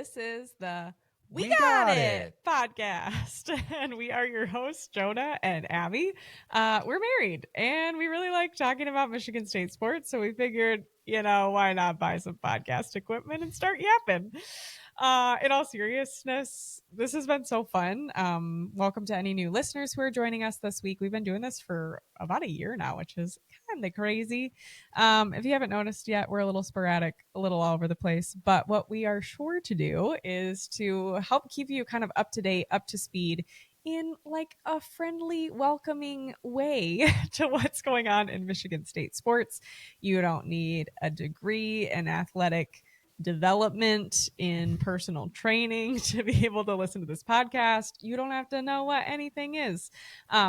This is the We Got It podcast, and we are your hosts, Jonah and Abby. We're married, and we really like talking about Michigan State sports, so we figured, why not buy some podcast equipment and start yapping? In all seriousness, this has been so fun. Welcome to any new listeners who are joining us this week. We've been doing this for about a year now, which is kind of crazy. If you haven't noticed yet, we're a little sporadic, a little all over the place. But what we are sure to do is to help keep you kind of up to date, up to speed in like a friendly, welcoming way to what's going on in Michigan State sports. You don't need a degree in athletic development, in personal training to be able to listen to this podcast. You don't have to know what anything is.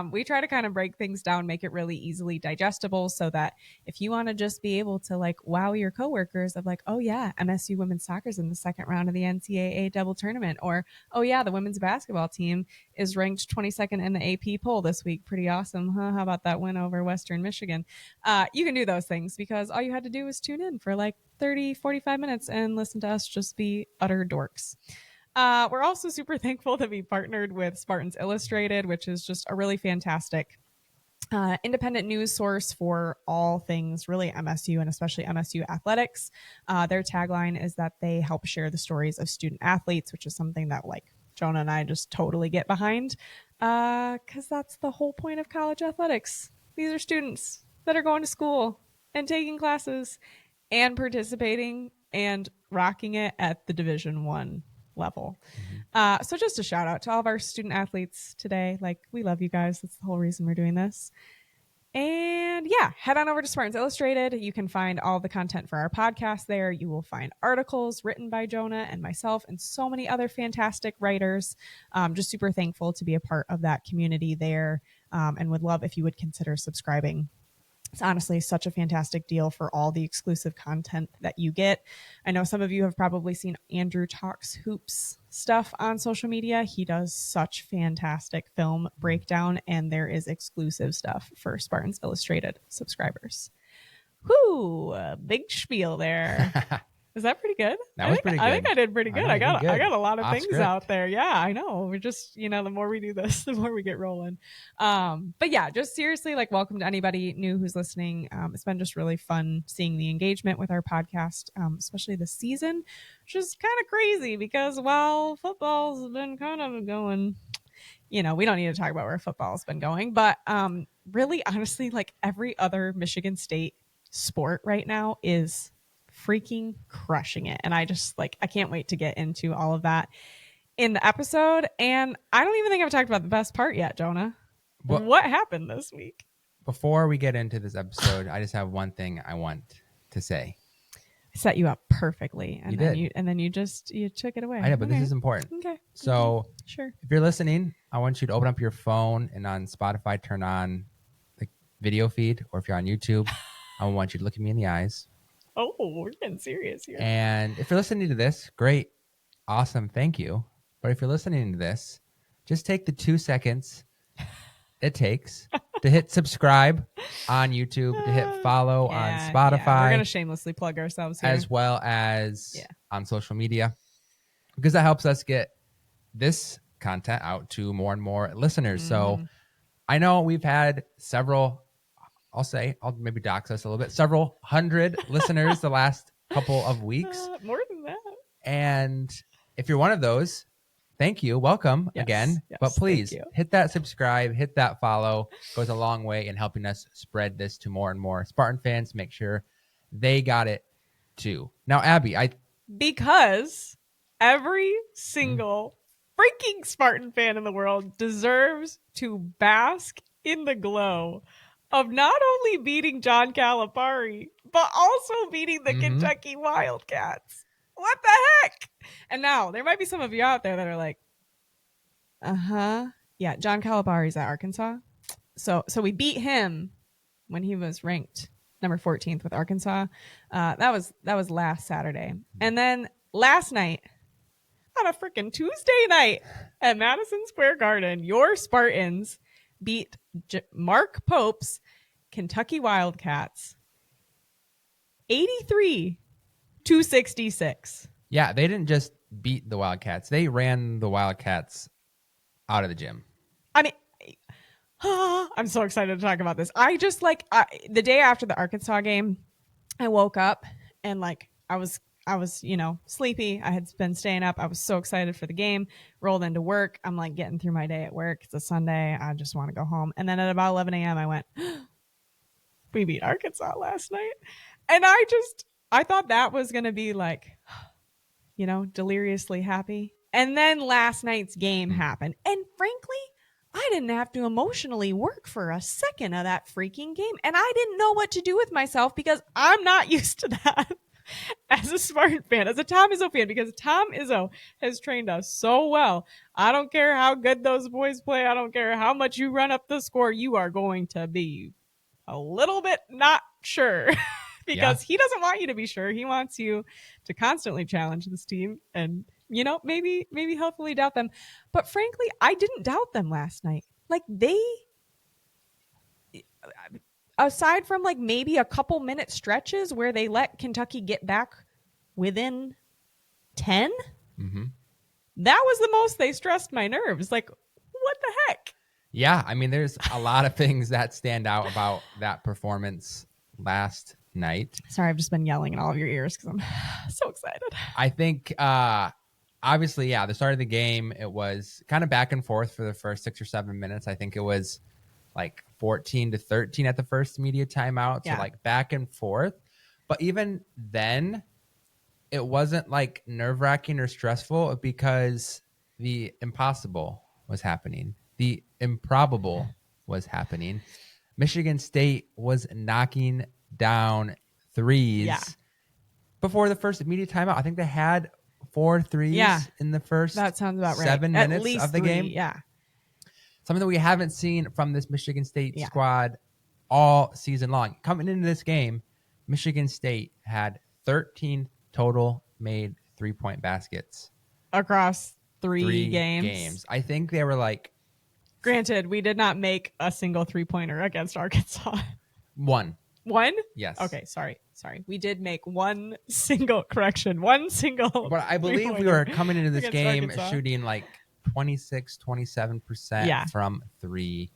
We try to kind of break things down, make it really easily digestible so that if you want to just be able to like wow your coworkers of like, oh yeah, MSU women's soccer's in the second round of the NCAA double tournament, or oh yeah, the women's basketball team is ranked 22nd in the AP poll this week. Pretty awesome, huh? How about that win over Western Michigan? You can do those things because all you had to do was tune in for like 30, 45 minutes and listen to us just be utter dorks. We're also super thankful to be partnered with Spartans Illustrated, which is just a really fantastic independent news source for all things really MSU and especially MSU athletics. Their tagline is that they help share the stories of student athletes, which is something that like Jonah and I just totally get behind because that's the whole point of college athletics. These are students that are going to school and taking classes and participating and rocking it at the Division I level. So just a shout out to all of our student athletes today. Like, we love you guys. That's the whole reason we're doing this. And yeah, head on over to Spartans Illustrated. You can find all the content for our podcast there. You will find articles written by Jonah and myself and so many other fantastic writers. Just super thankful to be a part of that community there, and would love if you would consider subscribing. It's honestly such a fantastic deal for all the exclusive content that you get. I know some of you have probably seen Andrew Talks Hoops stuff on social media. He does such fantastic film breakdown, and there is exclusive stuff for Spartans Illustrated subscribers. Whoo, big spiel there. Is that pretty good? That was pretty good. I think I did pretty good. I got a lot of things script out there. Yeah, I know. We're just, the more we do this, the more we get rolling. But yeah, just seriously, like, welcome to anybody new who's listening. It's been just really fun seeing the engagement with our podcast, especially this season, which is kind of crazy because while football's been kind of going, we don't need to talk about where football's been going, but really, honestly, like every other Michigan State sport right now is freaking crushing it. And I just I can't wait to get into all of that in the episode. And I don't even think I've talked about the best part yet, Jonah. What happened this week? Before we get into this episode, I just have one thing I want to say. I set you up perfectly, and then you took it away. I know, but this is important. Okay. So sure. If you're listening, I want you to open up your phone and on Spotify turn on the video feed, or if you're on YouTube, I want you to look at me in the eyes. Oh, we're getting serious here. And if you're listening to this, great. Awesome. Thank you. But if you're listening to this, just take the 2 seconds it takes to hit subscribe on YouTube, to hit follow on Spotify. Yeah. We're going to shamelessly plug ourselves here. As well as on social media, because that helps us get this content out to more and more listeners. So I know we've had several, I'll maybe dox us a little bit, several hundred listeners the last couple of weeks. More than that. And if you're one of those, thank you. Welcome again. Yes, but please hit that subscribe, hit that follow. It goes a long way in helping us spread this to more and more Spartan fans. Make sure they got it too. Now, Abby, because every single freaking Spartan fan in the world deserves to bask in the glow of not only beating John Calipari, but also beating the Kentucky Wildcats. What the heck? And now, there might be some of you out there that are like, yeah, John Calipari's at Arkansas. So we beat him when he was ranked number 14th with Arkansas. That was last Saturday. And then last night, on a freaking Tuesday night at Madison Square Garden, your Spartans beat Mark Pope's Kentucky Wildcats 83-66. Yeah, they didn't just beat the Wildcats. They ran the Wildcats out of the gym. I mean, I'm so excited to talk about this. I just the day after the Arkansas game, I woke up and I was sleepy. I had been staying up. I was so excited for the game. Rolled into work. I'm like getting through my day at work. It's a Sunday. I just want to go home. And then at about 11 a.m. I went, we beat Arkansas last night. And I thought that was going to be deliriously happy. And then last night's game happened. And frankly, I didn't have to emotionally work for a second of that freaking game. And I didn't know what to do with myself because I'm not used to that as a Spartan fan, as a Tom Izzo fan, because Tom Izzo has trained us so well. I don't care how good those boys play. I don't care how much you run up the score. You are going to be a little bit not sure because he doesn't want you to be sure. He wants you to constantly challenge this team and maybe hopefully doubt them. But frankly, I didn't doubt them last night. Aside from maybe a couple minute stretches where they let Kentucky get back within 10, that was the most they stressed my nerves. What the heck? Yeah, I mean, there's a lot of things that stand out about that performance last night. Sorry, I've just been yelling in all of your ears because I'm so excited. I think obviously, the start of the game, it was kind of back and forth for the first 6 or 7 minutes. I think it was 14-13 at the first media timeout. So back and forth. But even then, it wasn't nerve-wracking or stressful because the impossible was happening. The improbable was happening. Michigan State was knocking down threes before the first immediate timeout. I think they had 4 threes in the first that sounds about 7 right. minutes of the 3, game. Yeah. Something that we haven't seen from this Michigan State squad all season long. Coming into this game, Michigan State had 13 total made 3-point baskets. Across three games. I think they were Granted, we did not make a single 3-pointer against Arkansas. One? Yes. Okay, sorry. We did make one single. But I believe we were coming into this game Arkansas. shooting 26, 27% from 3.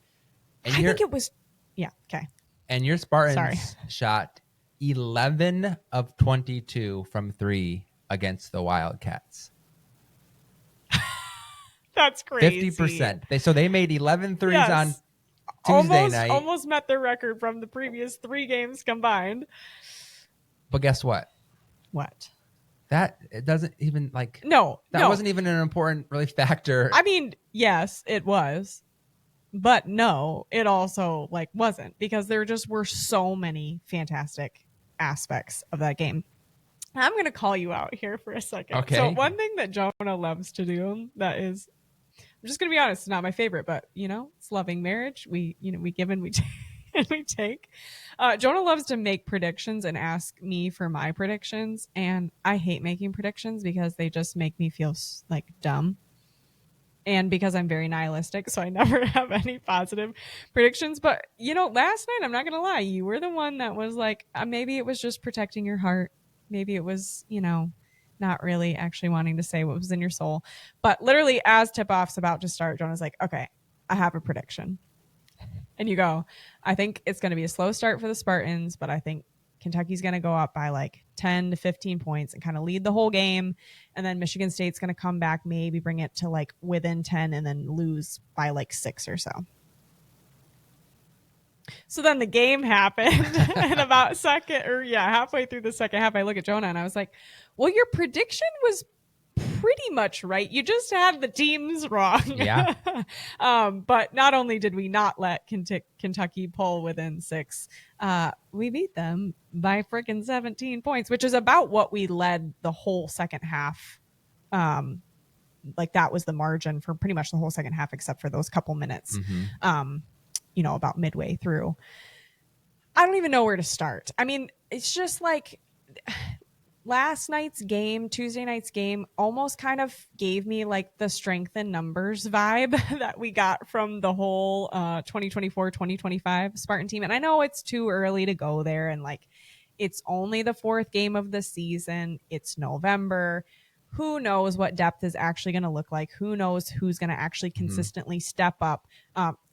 And I think it was, okay. And your Spartans shot 11 of 22 from 3 against the Wildcats. That's crazy. 50%. So they made 11 threes on Tuesday night. Almost met their record from the previous 3 games combined. But guess what? What? That it doesn't even No. wasn't even an important really factor. I mean, yes, it was. But no, it also wasn't, because there just were so many fantastic aspects of that game. I'm going to call you out here for a second. Okay. So one thing that Jonah loves to do that is, I'm just going to be honest, it's not my favorite, but it's loving marriage. We give and we take. And we take. Jonah loves to make predictions and ask me for my predictions. And I hate making predictions because they just make me feel dumb. And because I'm very nihilistic, so I never have any positive predictions. But, last night, I'm not going to lie, you were the one that was maybe it was just protecting your heart. Maybe it was, not really actually wanting to say what was in your soul. But literally, as tip-off's about to start, Jonah's like, okay, I have a prediction. And you go, I think it's going to be a slow start for the Spartans, but I think Kentucky's going to go up by 10 to 15 points and kind of lead the whole game. And then Michigan State's going to come back, maybe bring it to within 10 and then lose by 6 or so. So then the game happened and about halfway through the second half, I look at Jonah and I was like, well, your prediction was pretty much right. You just had the teams wrong. Yeah. But not only did we not let Kentucky pull within 6, we beat them by freaking 17 points, which is about what we led the whole second half. That was the margin for pretty much the whole second half, except for those couple minutes, about midway through. I don't even know where to start. I mean, it's just last night's game, Tuesday night's game, almost kind of gave me the strength in numbers vibe that we got from the whole 2024-2025 Spartan team. And I know it's too early to go there. And it's only the 4th game of the season. It's November. who knows what depth is actually going to look like? Who knows who's going to actually consistently step up,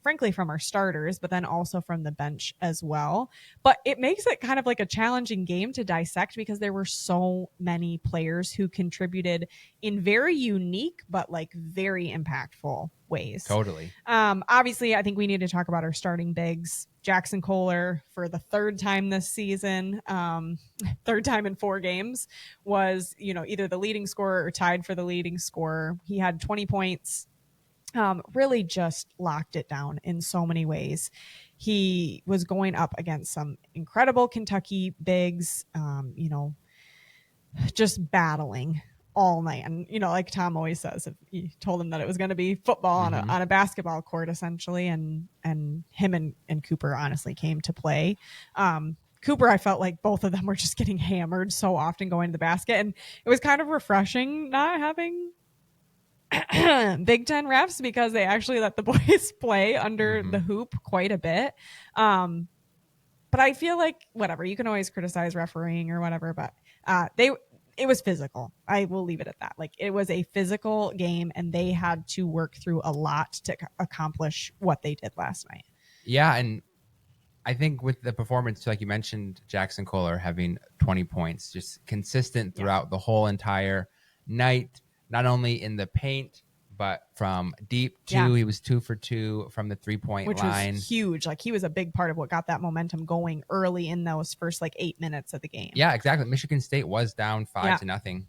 frankly, from our starters, but then also from the bench as well. But it makes it kind of like a challenging game to dissect because there were so many players who contributed in very unique, but like very impactful ways. Totally. Obviously, I think we need to talk about our starting bigs. Jackson Kohler, for the third time this season, third time in 4 games, was, either the leading scorer or tied for the leading scorer. He had 20 points, really just locked it down in so many ways. He was going up against some incredible Kentucky bigs, just battling all night. And, like Tom always says, if you told him that it was going to be football on a basketball court, essentially, and him and Cooper honestly came to play. Cooper, I felt like both of them were just getting hammered so often going to the basket. And it was kind of refreshing not having Big Ten refs because they actually let the boys play under the hoop quite a bit. But I feel like, whatever, you can always criticize refereeing or whatever, but it was physical. I will leave it at that. Like, it was a physical game, and they had to work through a lot to accomplish what they did last night. Yeah, and I think with the performance, like you mentioned, Jackson Kohler having 20 points, just consistent throughout the whole entire night, not only in the paint, but from deep too. He was 2 for 2 from the 3-point line. Which was huge. Like, he was a big part of what got that momentum going early in those first 8 minutes of the game. Yeah, exactly. Michigan State was down 5-0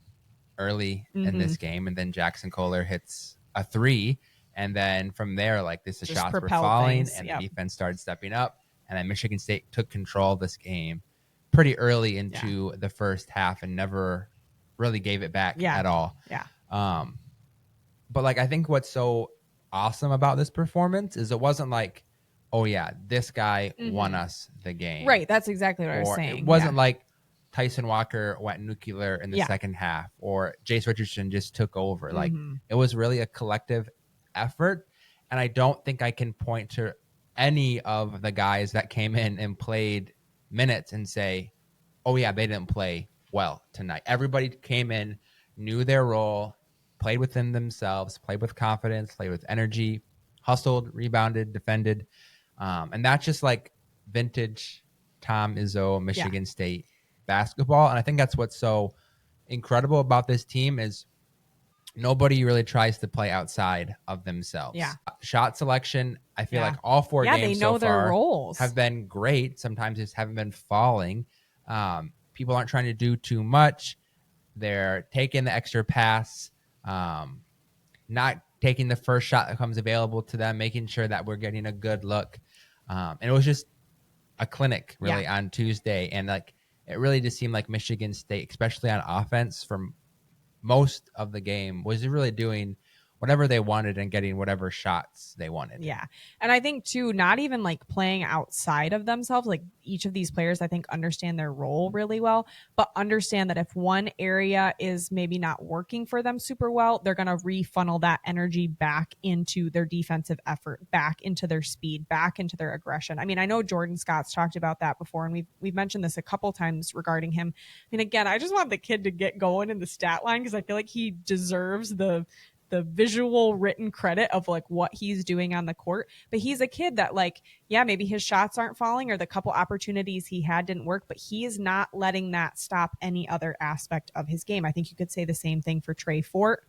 early in this game, and then Jackson Kohler hits a 3, and then from there, the shots were falling, and the defense started stepping up, and then Michigan State took control of this game pretty early into the first half and never really gave it back at all. Yeah. But I think what's so awesome about this performance is it wasn't like, oh yeah, this guy won us the game. Right. That's exactly what I was saying. It wasn't like Tyson Walker went nuclear in the second half, or Jace Richardson just took over. It was really a collective effort. And I don't think I can point to any of the guys that came in and played minutes and say, oh yeah, they didn't play well tonight. Everybody came in, knew their role, played within themselves, played with confidence, played with energy, hustled, rebounded, defended. And that's just vintage Tom Izzo, Michigan State basketball. And I think that's what's so incredible about this team is nobody really tries to play outside of themselves. Yeah. Shot selection, I feel like all 4 games they know so their far roles. Have been great. Sometimes just haven't been falling. People aren't trying to do too much. They're taking the extra pass, not taking the first shot that comes available to them, making sure that we're getting a good look. And it was just a clinic really on Tuesday. And it really just seemed like Michigan State, especially on offense from most of the game, was really doing whatever they wanted and getting whatever shots they wanted. Yeah. And I think too, not even playing outside of themselves, each of these players, I think, understand their role really well, but understand that if one area is maybe not working for them super well, they're going to refunnel that energy back into their defensive effort, back into their speed, back into their aggression. I mean, I know Jordan Scott's talked about that before, and we've mentioned this a couple times regarding him. I mean, again, I just want the kid to get going in the stat line because I feel like he deserves the visual written credit of what he's doing on the court. But he's a kid that maybe his shots aren't falling or the couple opportunities he had didn't work, but he is not letting that stop any other aspect of his game. I think you could say the same thing for Trey Fort.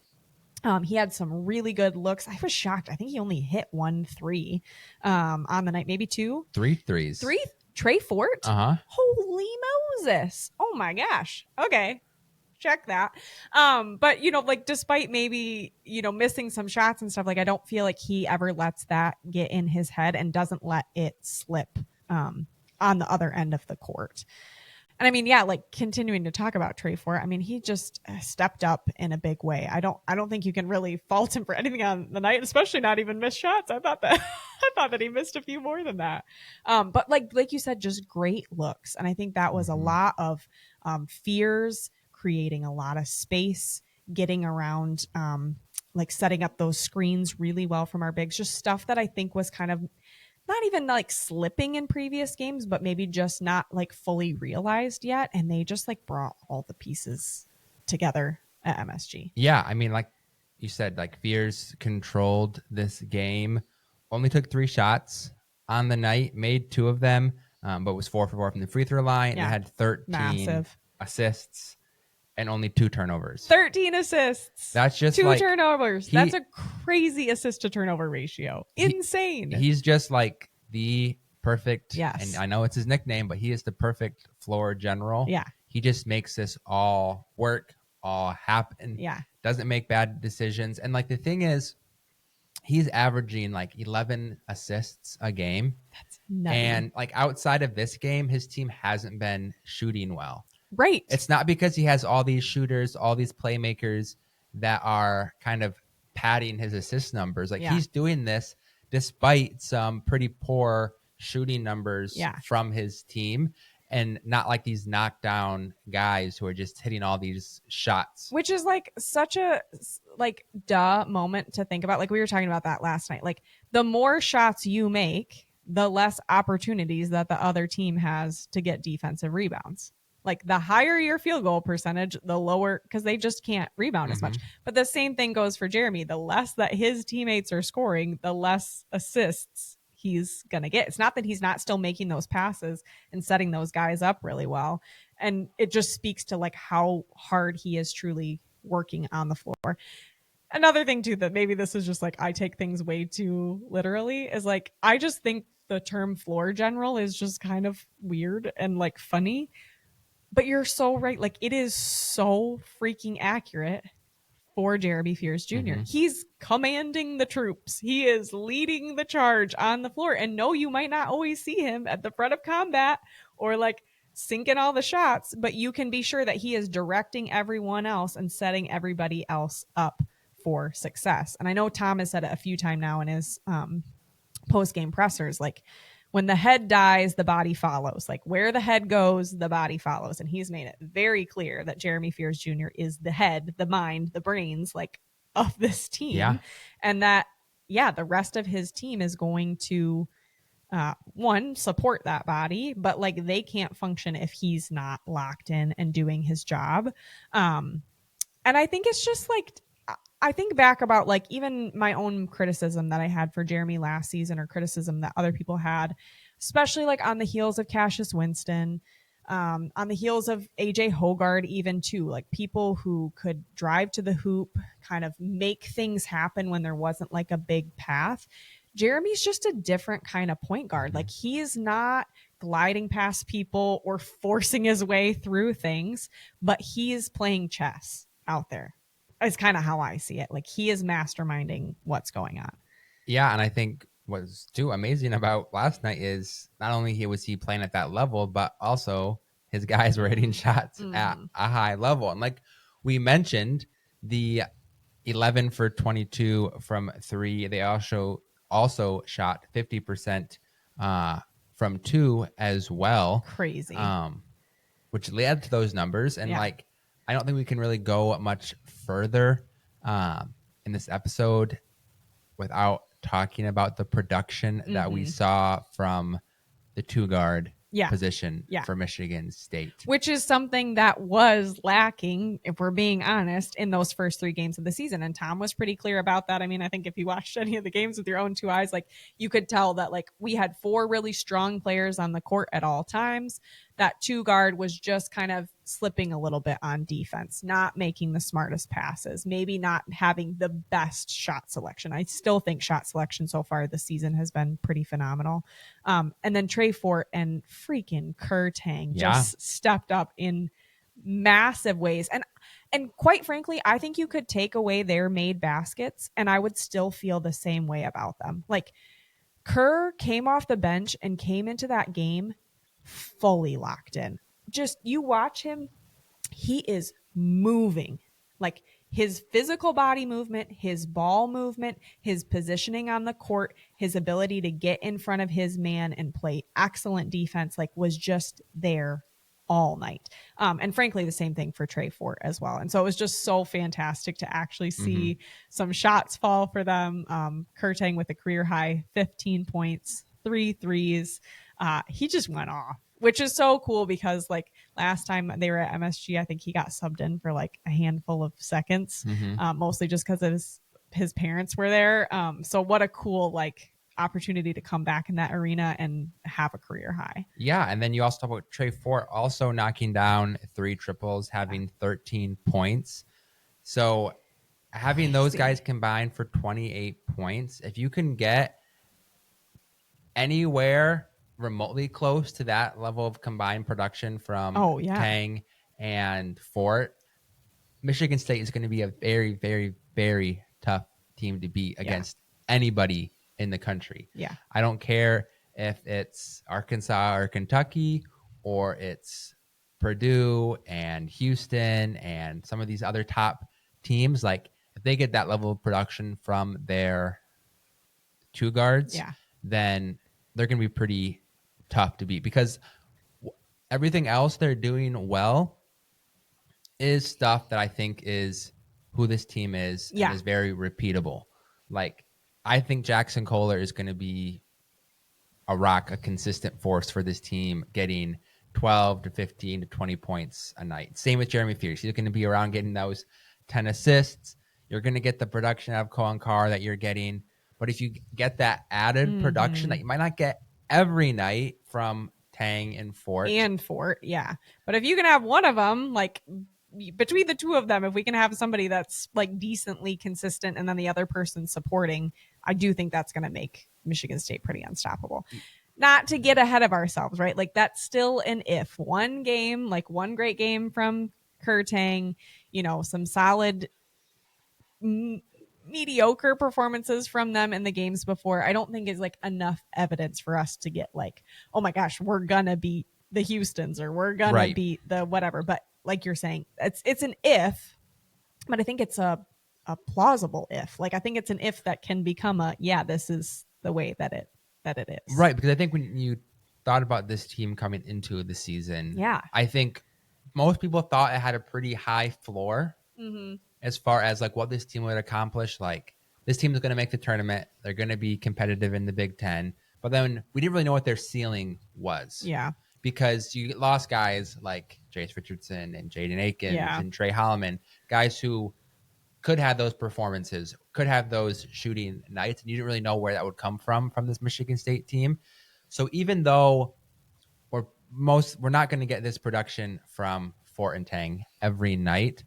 He had some really good looks. I was shocked. I think he only hit 1 3 on the night, maybe 2. 3 threes. 3? Trey Fort? Holy Moses. Oh my gosh. Okay. Check that. But despite maybe, missing some shots and stuff, I don't feel like he ever lets that get in his head and doesn't let it slip on the other end of the court. And I mean, continuing to talk about Trey Fort, I mean, he just stepped up in a big way. I don't think you can really fault him for anything on the night, especially not even missed shots. I thought that he missed a few more than that. But like you said, just great looks. And I think that was a lot of fears, creating a lot of space, getting around, setting up those screens really well from our bigs, just stuff that I think was kind of not even slipping in previous games, but maybe just not fully realized yet. And they just brought all the pieces together at MSG. Yeah, I mean, like you said, like Fears controlled this game, only took 3 shots on the night, made 2 of them, but was 4 for 4 from the free throw line. Yeah. And had 13 assists and only 2 turnovers. 13 assists. That's just 2 like turnovers. That's a crazy assist to turnover ratio. Insane. He's just like the perfect. Yes. And I know it's his nickname, but he is the perfect floor general. Yeah. He just makes this all work, all happen. Yeah. Doesn't make bad decisions. And like the thing is, he's averaging like 11 assists a game. That's nutty. And like outside of this game, his team hasn't been shooting well. Right. It's not because he has all these shooters, all these playmakers that are kind of padding his assist numbers. Like he's doing this despite some pretty poor shooting numbers from his team, and not like these knockdown guys who are just hitting all these shots. Which is like such a like duh moment to think about. Like we were talking about that last night. Like the more shots you make, the less opportunities that the other team has to get defensive rebounds. Like the higher your field goal percentage, the lower, because they just can't rebound as much. But the same thing goes for Jeremy. The less that his teammates are scoring, the less assists he's going to get. It's not that he's not still making those passes and setting those guys up really well. And it just speaks to like how hard he is truly working on the floor. Another thing too, that maybe this is just like, I take things way too literally, is like, I just think the term floor general is just kind of weird and like funny. But you're so right. Like it is so freaking accurate for Jeremy Fears Jr. He's commanding the troops. He is leading the charge on the floor. And no, you might not always see him at the front of combat or like sinking all the shots, but you can be sure that he is directing everyone else and setting everybody else up for success. And I know Tom has said it a few times now in his post-game pressers, like, when the head dies, the body follows. Like where the head goes, the body follows. And he's made it very clear that Jeremy Fears Jr. is the head, the mind, the brains, like of this team. Yeah. And that, the rest of his team is going to, one, support that body, but like they can't function if he's not locked in and doing his job. And I think it's just like, I think back about like even my own criticism that I had for Jeremy last season, or criticism that other people had, especially like on the heels of Cassius Winston, on the heels of AJ Hoggard, even too, like people who could drive to the hoop, kind of make things happen when there wasn't like a big path. Jeremy's just a different kind of point guard. Like he is not gliding past people or forcing his way through things, but he is playing chess out there. Is kind of how I see it. Like he is masterminding what's going on. Yeah, and I think what's too amazing about last night is not only was he playing at that level, but also his guys were hitting shots at a high level. And like we mentioned, the 11 for 22 from 3, they also shot 50% from 2 as well. Crazy. Which led to those numbers. And like, I don't think we can really go much further in this episode without talking about the production that we saw from the 2-guard position for Michigan State. Which is something that was lacking, if we're being honest, in those first 3 games of the season. And Tom was pretty clear about that. I mean, I think if you watched any of the games with your own 2 eyes, like you could tell that like we had 4 really strong players on the court at all times. That 2-guard was just kind of slipping a little bit on defense, not making the smartest passes, maybe not having the best shot selection. I still think shot selection so far this season has been pretty phenomenal. And then Trey Fort and freaking Kurtang just stepped up in massive ways. And quite frankly, I think you could take away their made baskets and I would still feel the same way about them. Like Kerr came off the bench and came into that game fully locked in. Just you watch him, he is moving. Like his physical body movement, his ball movement, his positioning on the court, his ability to get in front of his man and play excellent defense, like was just there all night. And frankly, the same thing for Trey Fort as well. And so it was just so fantastic to actually see some shots fall for them. Kurtang with a career high 15 points, 3 threes. He just went off. which is so cool because like last time they were at MSG, I think he got subbed in for like a handful of seconds, mostly just because his parents were there. So what a cool like opportunity to come back in that arena and have a career high. Yeah, and then you also talk about Trey Fort also knocking down 3 triples, having 13 points. So having those guys combined for 28 points, if you can get anywhere remotely close to that level of combined production from Tang and Fort, Michigan State is going to be a very, very, very tough team to beat against anybody in the country. Yeah. I don't care if it's Arkansas or Kentucky or it's Purdue and Houston and some of these other top teams. Like if they get that level of production from their 2 guards, then they're going to be pretty tough to beat because everything else they're doing well is stuff that I think is who this team is and is very repeatable. Like I think Jackson Kohler is going to be a consistent force for this team, getting 12 to 15 to 20 points a night. Same with Jeremy Fierce. He's going to be around getting those 10 assists. You're going to get the production out of Koan Carr that you're getting. But if you get that added production that you might not get every night from Tang and Fort. But if you can have one of them, like between the two of them, if we can have somebody that's like decently consistent and then the other person supporting, I do think that's going to make Michigan State pretty unstoppable. Not to get ahead of ourselves, right? Like that's still an if. One game, like one great game from Tang, some solid mediocre performances from them in the games before, I don't think is like enough evidence for us to get like, oh my gosh, we're gonna beat the Houstons or we're gonna beat the whatever. But like you're saying, it's an if, but I think it's a plausible if. Like I think it's an if that can become this is the way that it is. Right, because I think when you thought about this team coming into the season, I think most people thought it had a pretty high floor. As far as like what this team would accomplish. Like this team is going to make the tournament. They're going to be competitive in the Big Ten. But then we didn't really know what their ceiling was. Yeah. Because you lost guys like Jace Richardson and Jaden Akins and Trey Holloman, guys who could have those performances, could have those shooting nights. And you didn't really know where that would come from this Michigan State team. So even though we're not going to get this production from Fort and Tang every night,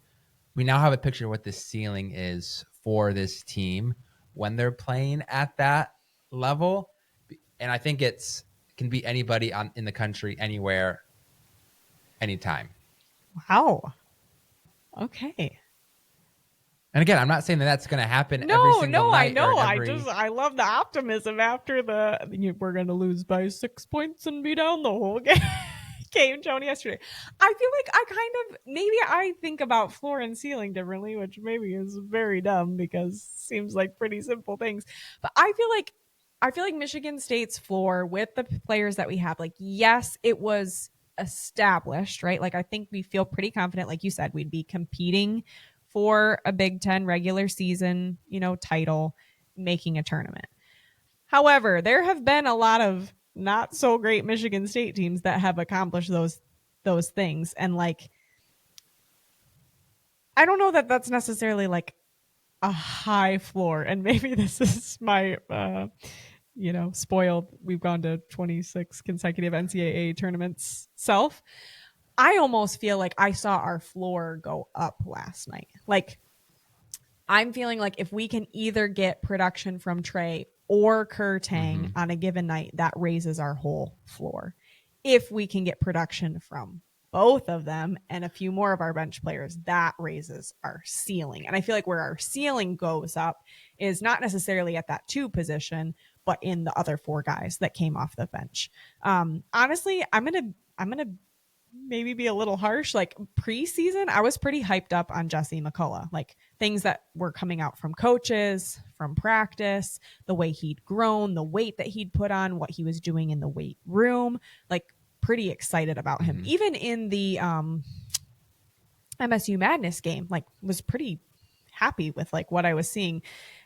we now have a picture of what the ceiling is for this team when they're playing at that level. And I think it can be anybody in the country, anywhere, anytime. Wow. Okay. And again, I'm not saying that that's going to happen every single night. No, I know. I love the optimism after we're going to lose by 6 points and be down the whole game. Game Joni yesterday. I feel like maybe I think about floor and ceiling differently, which maybe is very dumb because seems like pretty simple things. But I feel like Michigan State's floor with the players that we have, like, yes, it was established, right? Like I think we feel pretty confident, like you said, we'd be competing for a Big Ten regular season, title, making a tournament. However, there have been a lot of not so great Michigan State teams that have accomplished those things. And like, I don't know that that's necessarily like a high floor. And maybe this is my, spoiled. We've gone to 26 consecutive NCAA tournaments self. I almost feel like I saw our floor go up last night. Like I'm feeling like if we can either get production from Trey or Tang on a given night, that raises our whole floor. If we can get production from both of them and a few more of our bench players, that raises our ceiling. And I feel like where our ceiling goes up is not necessarily at that 2 position, but in the other 4 guys that came off the bench. Honestly, I'm gonna maybe be a little harsh. Like preseason, I was pretty hyped up on Jesse McCullough, like things that were coming out from coaches, from practice, the way he'd grown, the weight that he'd put on, what he was doing in the weight room, like pretty excited about him. Even in the MSU Madness game, like was pretty happy with like what I was seeing.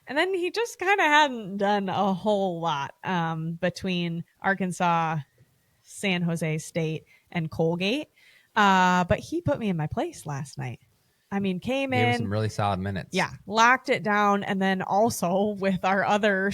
And then he just kind of hadn't done a whole lot between Arkansas, San Jose State and Colgate. But he put me in my place last night. I mean, came Gave in, us some really solid minutes. Yeah, locked it down. And then also with our other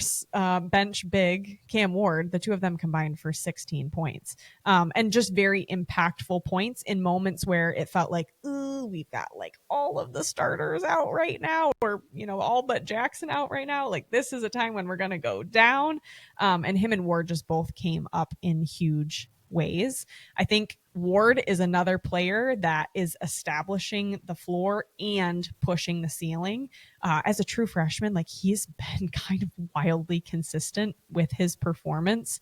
bench big, Cam Ward, the two of them combined for 16 points. And just very impactful points in moments where it felt like, ooh, we've got like all of the starters out right now, or, all but Jackson out right now. Like, this is a time when we're going to go down. And him and Ward just both came up in huge ways. I think Ward is another player that is establishing the floor and pushing the ceiling. As a true freshman, like, he's been kind of wildly consistent with his performance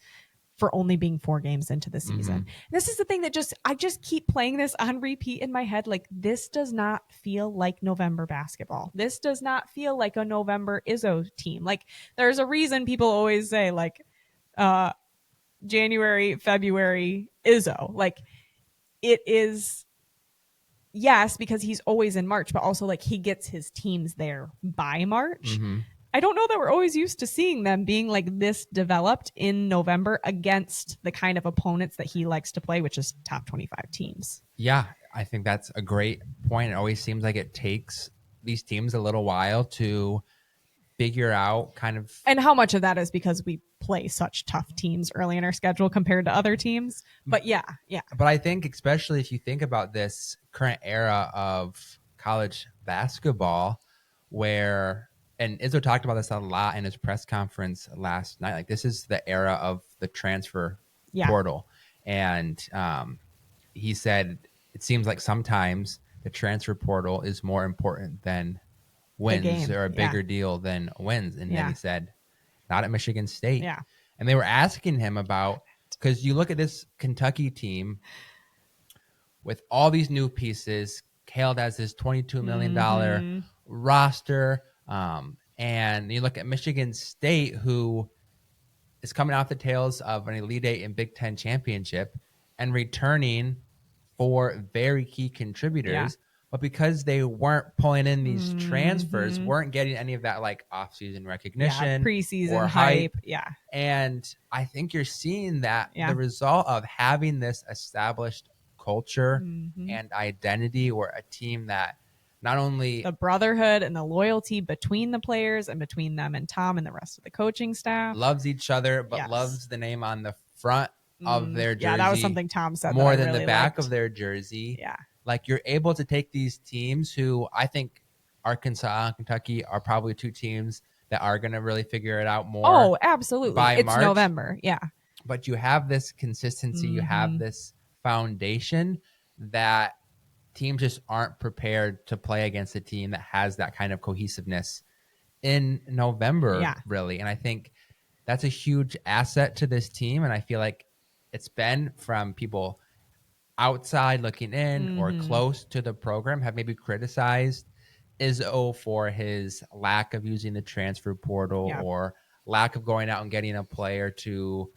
for only being 4 games into the season. This is the thing that I just keep playing this on repeat in my head. Like, this does not feel like November basketball. This does not feel like a November Izzo team. Like, there's a reason people always say, like, January, February, Izzo. Like, it is, yes, because he's always in March, but also like he gets his teams there by March. I don't know that we're always used to seeing them being like this developed in November against the kind of opponents that he likes to play, which is top 25 teams. Yeah, I think that's a great point. It always seems like it takes these teams a little while to figure out kind of. And how much of that is because we play such tough teams early in our schedule compared to other teams. But yeah. But I think, especially if you think about this current era of college basketball, where, and Izzo talked about this a lot in his press conference last night, like, this is the era of the transfer portal. And he said it seems like sometimes the transfer portal is more important than wins, or a bigger deal than wins. And then he said, not at Michigan State. Yeah. And they were asking him about, because you look at this Kentucky team with all these new pieces, Caled has this $22 million roster. And you look at Michigan State, who is coming off the tails of an Elite Eight and Big Ten championship and returning 4 very key contributors. Yeah. But because they weren't pulling in these transfers, weren't getting any of that like off-season recognition, preseason or hype. Yeah. And I think you're seeing that the result of having this established culture and identity, or a team that not only the brotherhood and the loyalty between the players and between them and Tom and the rest of the coaching staff loves each other, but loves the name on the front of their jersey. Yeah, that was something Tom said more that than really the back liked. of their jersey. Yeah. Like, you're able to take these teams who, I think Arkansas and Kentucky are probably 2 teams that are going to really figure it out more. Oh, absolutely. By it's March. November. Yeah. But you have this consistency, you have this foundation that teams just aren't prepared to play against a team that has that kind of cohesiveness in November, really. And I think that's a huge asset to this team. And I feel like it's been, from people outside looking in or close to the program, have maybe criticized Izzo for his lack of using the transfer portal, or lack of going out and getting a player to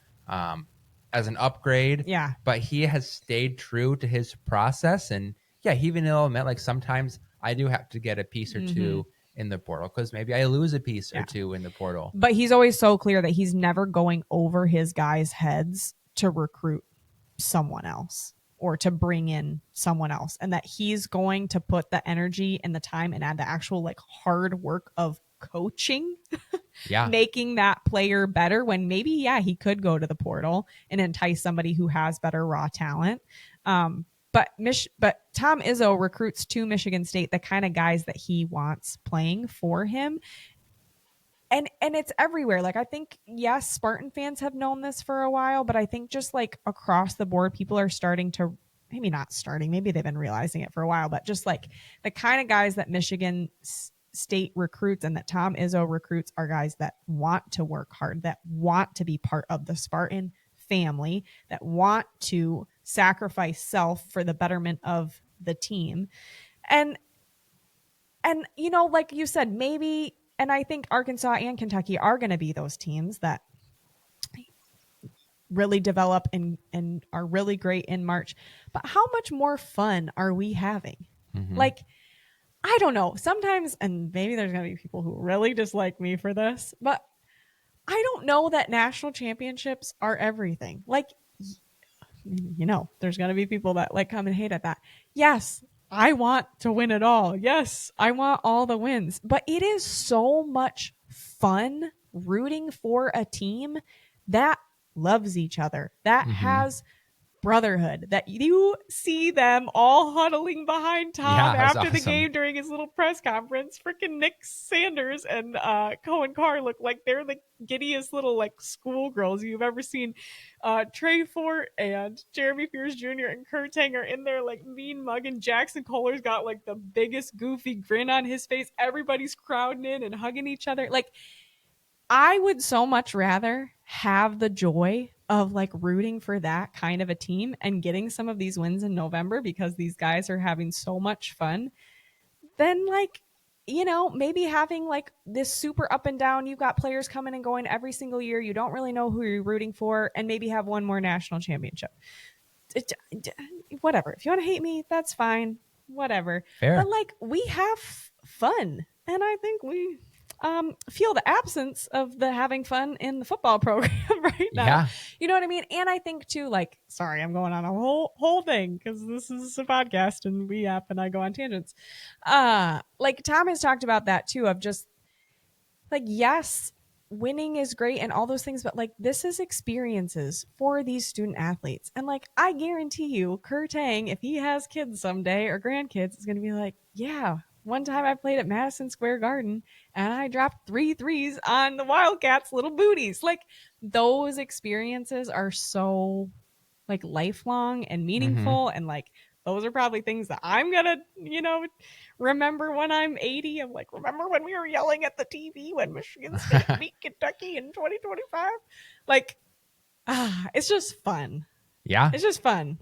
as an upgrade. Yeah. But he has stayed true to his process. And he even admit, like, sometimes I do have to get a piece or two in the portal, because maybe I lose a piece or two in the portal. But he's always so clear that he's never going over his guys' heads to recruit someone else or to bring in someone else, and that he's going to put the energy and the time and add the actual like hard work of coaching, making that player better, when maybe, he could go to the portal and entice somebody who has better raw talent. But Tom Izzo recruits to Michigan State the kind of guys that he wants playing for him. And it's everywhere. Like, I think, yes, Spartan fans have known this for a while, but I think just like across the board, people are starting to, maybe not starting, maybe they've been realizing it for a while, but just like the kind of guys that Michigan State recruits and that Tom Izzo recruits are guys that want to work hard, that want to be part of the Spartan family, that want to sacrifice self for the betterment of the team. And like you said, maybe, and I think Arkansas and Kentucky are going to be those teams that really develop and are really great in March. But how much more fun are we having? Like, I don't know. Sometimes, and maybe there's going to be people who really dislike me for this, but I don't know that national championships are everything. Like, there's going to be people that like come and hate at that. Yes, I want to win it all. Yes, I want all the wins. But it is so much fun rooting for a team that loves each other, that has brotherhood, that you see them all huddling behind Tom after the game during his little press conference. Freaking Nick Sanders and Cohen Carr look like they're the giddiest little like schoolgirls you've ever seen. Trey Fort and Jeremy Fears Jr. and Kurt Tang are in there like mean mugging. Jackson Kohler's got like the biggest goofy grin on his face. Everybody's crowding in and hugging each other. Like, I would so much rather have the joy of like rooting for that kind of a team and getting some of these wins in November because these guys are having so much fun than like, maybe having like this super up and down. You've got players coming and going every single year. You don't really know who you're rooting for, and maybe have one more national championship. Whatever. If you want to hate me, that's fine. Whatever. Fair. But like, we have fun, and I think we feel the absence of the having fun in the football program right now. Yeah. You know what I mean? And I think too, like, sorry, I'm going on a whole thing because this is a podcast and we yap and I go on tangents. Like Tom has talked about that too, of just like, yes, winning is great and all those things, but like, this is experiences for these student athletes. And like, I guarantee you, Kurt Tang, if he has kids someday or grandkids, is going to be like, yeah, one time I played at Madison Square Garden and I dropped 3 threes on the Wildcats' little booties. Like, those experiences are so like lifelong and meaningful. And like, those are probably things that I'm going to, remember when I'm 80. I'm like, remember when we were yelling at the TV when Michigan State beat Kentucky in 2025? Like, it's just fun. Yeah. It's just fun.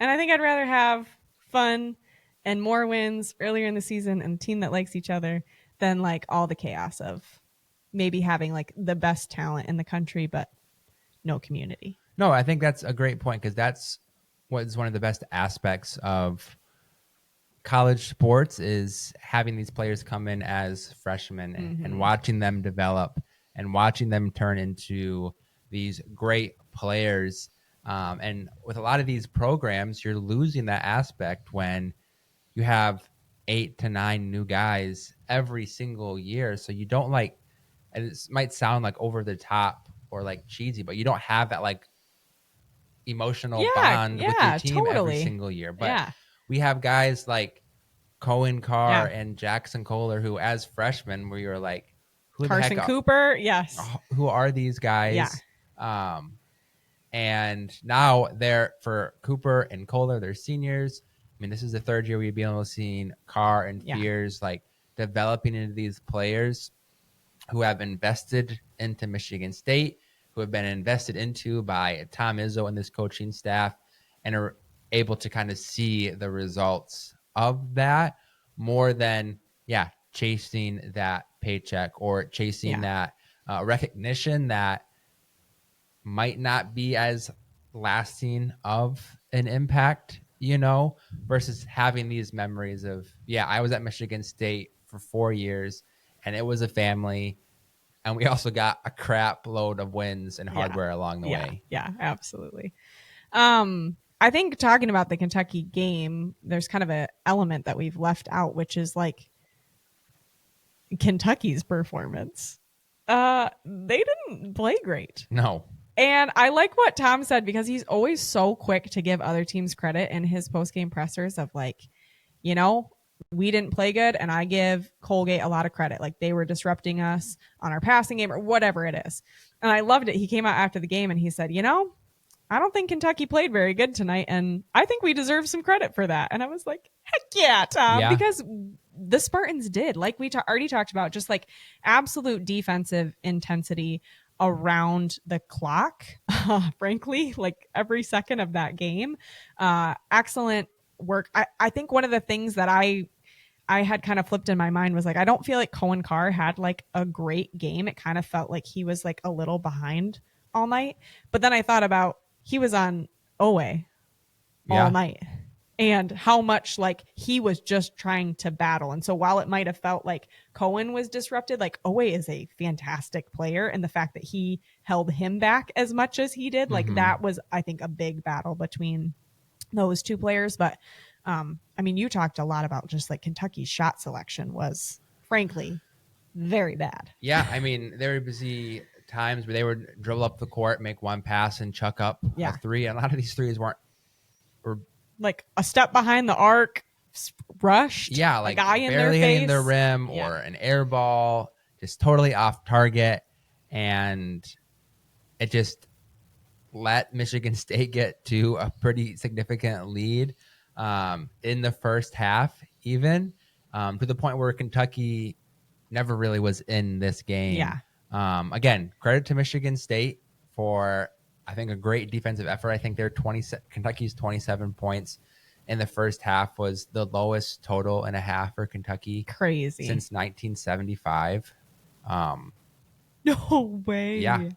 And I think I'd rather have fun and more wins earlier in the season and a team that likes each other than like all the chaos of maybe having like the best talent in the country, but no community. No, I think that's a great point because that's what is one of the best aspects of college sports is having these players come in as freshmen and watching them develop and watching them turn into these great players. And with a lot of these programs, you're losing that aspect when you have 8 to 9 new guys every single year. So you don't like, and it might sound like over the top or like cheesy, but you don't have that like emotional bond with your team every single year. But we have guys like Cohen Carr and Jackson Kohler who as freshmen where you're like, who Carson the heck Cooper, yes. Who are these guys? Yeah. And now they're for Cooper and Kohler, they're seniors. I mean, this is the third year we've been able to see Carr and Fears like developing into these players who have invested into Michigan State, who have been invested into by Tom Izzo and this coaching staff, and are able to kind of see the results of that more than, chasing that paycheck or chasing that recognition that might not be as lasting of an impact, versus having these memories of, I was at Michigan State for 4 years and it was a family. And we also got a crap load of wins and hardware along the way. Yeah, absolutely. I think talking about the Kentucky game, there's kind of an element that we've left out, which is like Kentucky's performance. They didn't play great. No. And I like what Tom said because he's always so quick to give other teams credit in his post-game pressers of like, we didn't play good, and I give Colgate a lot of credit. Like, they were disrupting us on our passing game or whatever it is. And I loved it. He came out after the game and he said, I don't think Kentucky played very good tonight, and I think we deserve some credit for that. And I was like, heck yeah, Tom, because the Spartans did, like we already talked about, just like absolute defensive intensity around the clock, frankly, like every second of that game. Excellent work. I think one of the things that I had kind of flipped in my mind was like, I don't feel like Cohen Carr had like a great game. It kind of felt like he was like a little behind all night. But then I thought about he was on OA all night and how much like he was just trying to battle. And so while it might have felt like Cohen was disrupted, like OA is a fantastic player. And the fact that he held him back as much as he did. Like that was, I think, a big battle between those two players. But I mean, you talked a lot about just like Kentucky's shot selection was frankly very bad. Yeah, I mean, there would be times where they would dribble up the court, make one pass, and chuck up a three. And a lot of these threes were like a step behind the arc, rushed. Yeah, like a guy in barely their hitting face. the rim or an air ball, just totally off target. And it just let Michigan State get to a pretty significant lead in the first half, even to the point where Kentucky never really was in this game. Yeah. Again, credit to Michigan State for, I think, a great defensive effort. I think Kentucky's 27 points in the first half was the lowest total in a half for Kentucky. Crazy. Since 1975. No way. Yeah.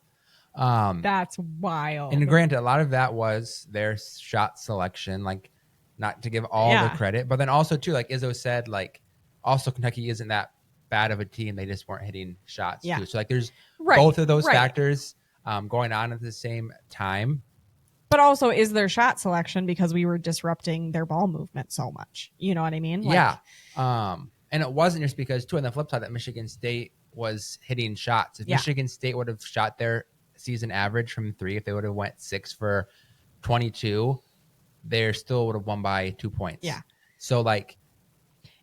That's wild. And granted, a lot of that was their shot selection, like not to give all the credit, but then also too, like Izzo said, like also Kentucky isn't that bad of a team. They just weren't hitting shots too. So like there's both of those factors going on at the same time. But also is their shot selection because we were disrupting their ball movement so much. You know what I mean? Like, yeah. And it wasn't just because too on the flip side that Michigan State was hitting shots. If Michigan State would have shot their season average from three, if they would have went 6 for 22, they still would have won by 2 points. Yeah. So like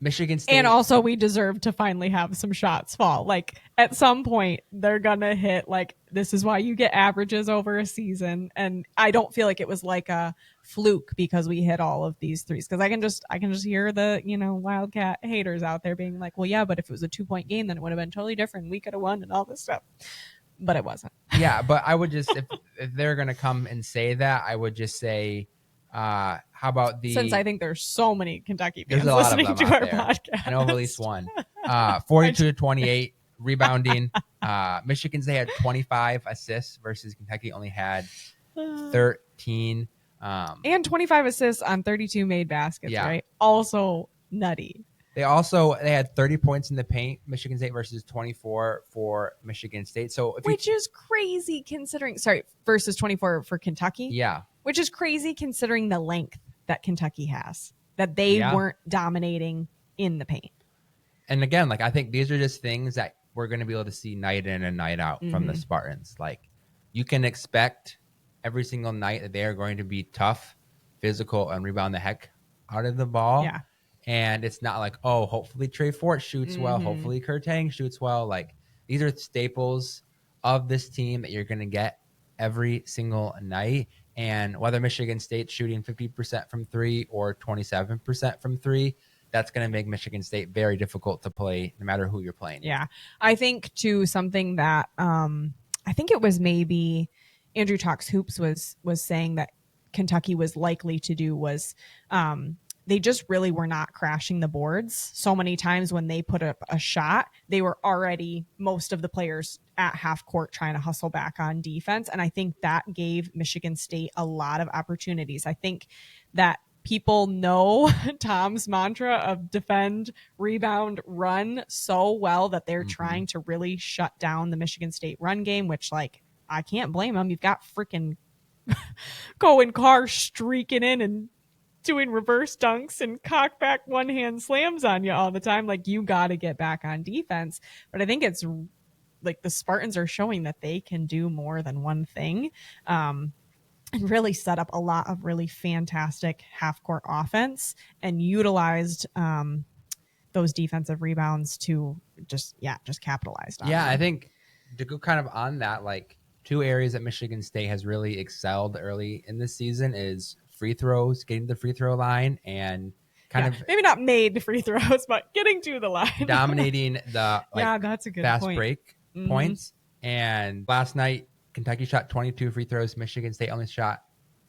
Michigan State. And also we deserve to finally have some shots fall. Like at some point they're going to hit, like, this is why you get averages over a season. And I don't feel like it was like a fluke because we hit all of these threes. Cause I can just hear the, Wildcat haters out there being like, well, yeah, but if it was a 2-point game, then it would have been totally different. We could have won and all this stuff. But it wasn't. Yeah. But I would just, if they're going to come and say that, I would just say, how about since I think there's so many Kentucky fans listening to our podcast. I know of at least one. 42-28 rebounding. Michigan State had 25 assists versus Kentucky only had 13. And 25 assists on 32 made baskets, right? Also nutty. They had 30 points in the paint, Michigan State versus 24 for Michigan State. So which is crazy considering, versus 24 for Kentucky. Yeah. Which is crazy considering the length that Kentucky has, that they weren't dominating in the paint. And again, like I think these are just things that we're going to be able to see night in and night out from the Spartans. Like you can expect every single night that they are going to be tough, physical, and rebound the heck out of the ball. Yeah. And it's not like, oh, hopefully Trey Fort shoots well. Hopefully Kurt Tang shoots well. Like these are staples of this team that you're going to get every single night. And whether Michigan State's shooting 50% from three or 27% from three, that's going to make Michigan State very difficult to play no matter who you're playing. Yeah. I think too, something that I think it was maybe Andrew Talks Hoops was saying that Kentucky was likely to do was they just really were not crashing the boards. So many times when they put up a shot, they were already, most of the players at half court trying to hustle back on defense. And I think that gave Michigan State a lot of opportunities. I think that people know Tom's mantra of defend, rebound, run so well that they're trying to really shut down the Michigan State run game, which like, I can't blame them. You've got freaking Cohen Carr streaking in and doing reverse dunks and cock back one hand slams on you all the time. Like you got to get back on defense. But I think it's like the Spartans are showing that they can do more than one thing. And really set up a lot of really fantastic half court offense and utilized those defensive rebounds to just capitalize on. Yeah, them. I think to go kind of on that, like two areas that Michigan State has really excelled early in this season is free throws, getting to the free throw line, and kind of maybe not made free throws, but getting to the line, dominating the that's a good fast point. break points. And last night, Kentucky shot 22 free throws. Michigan State only shot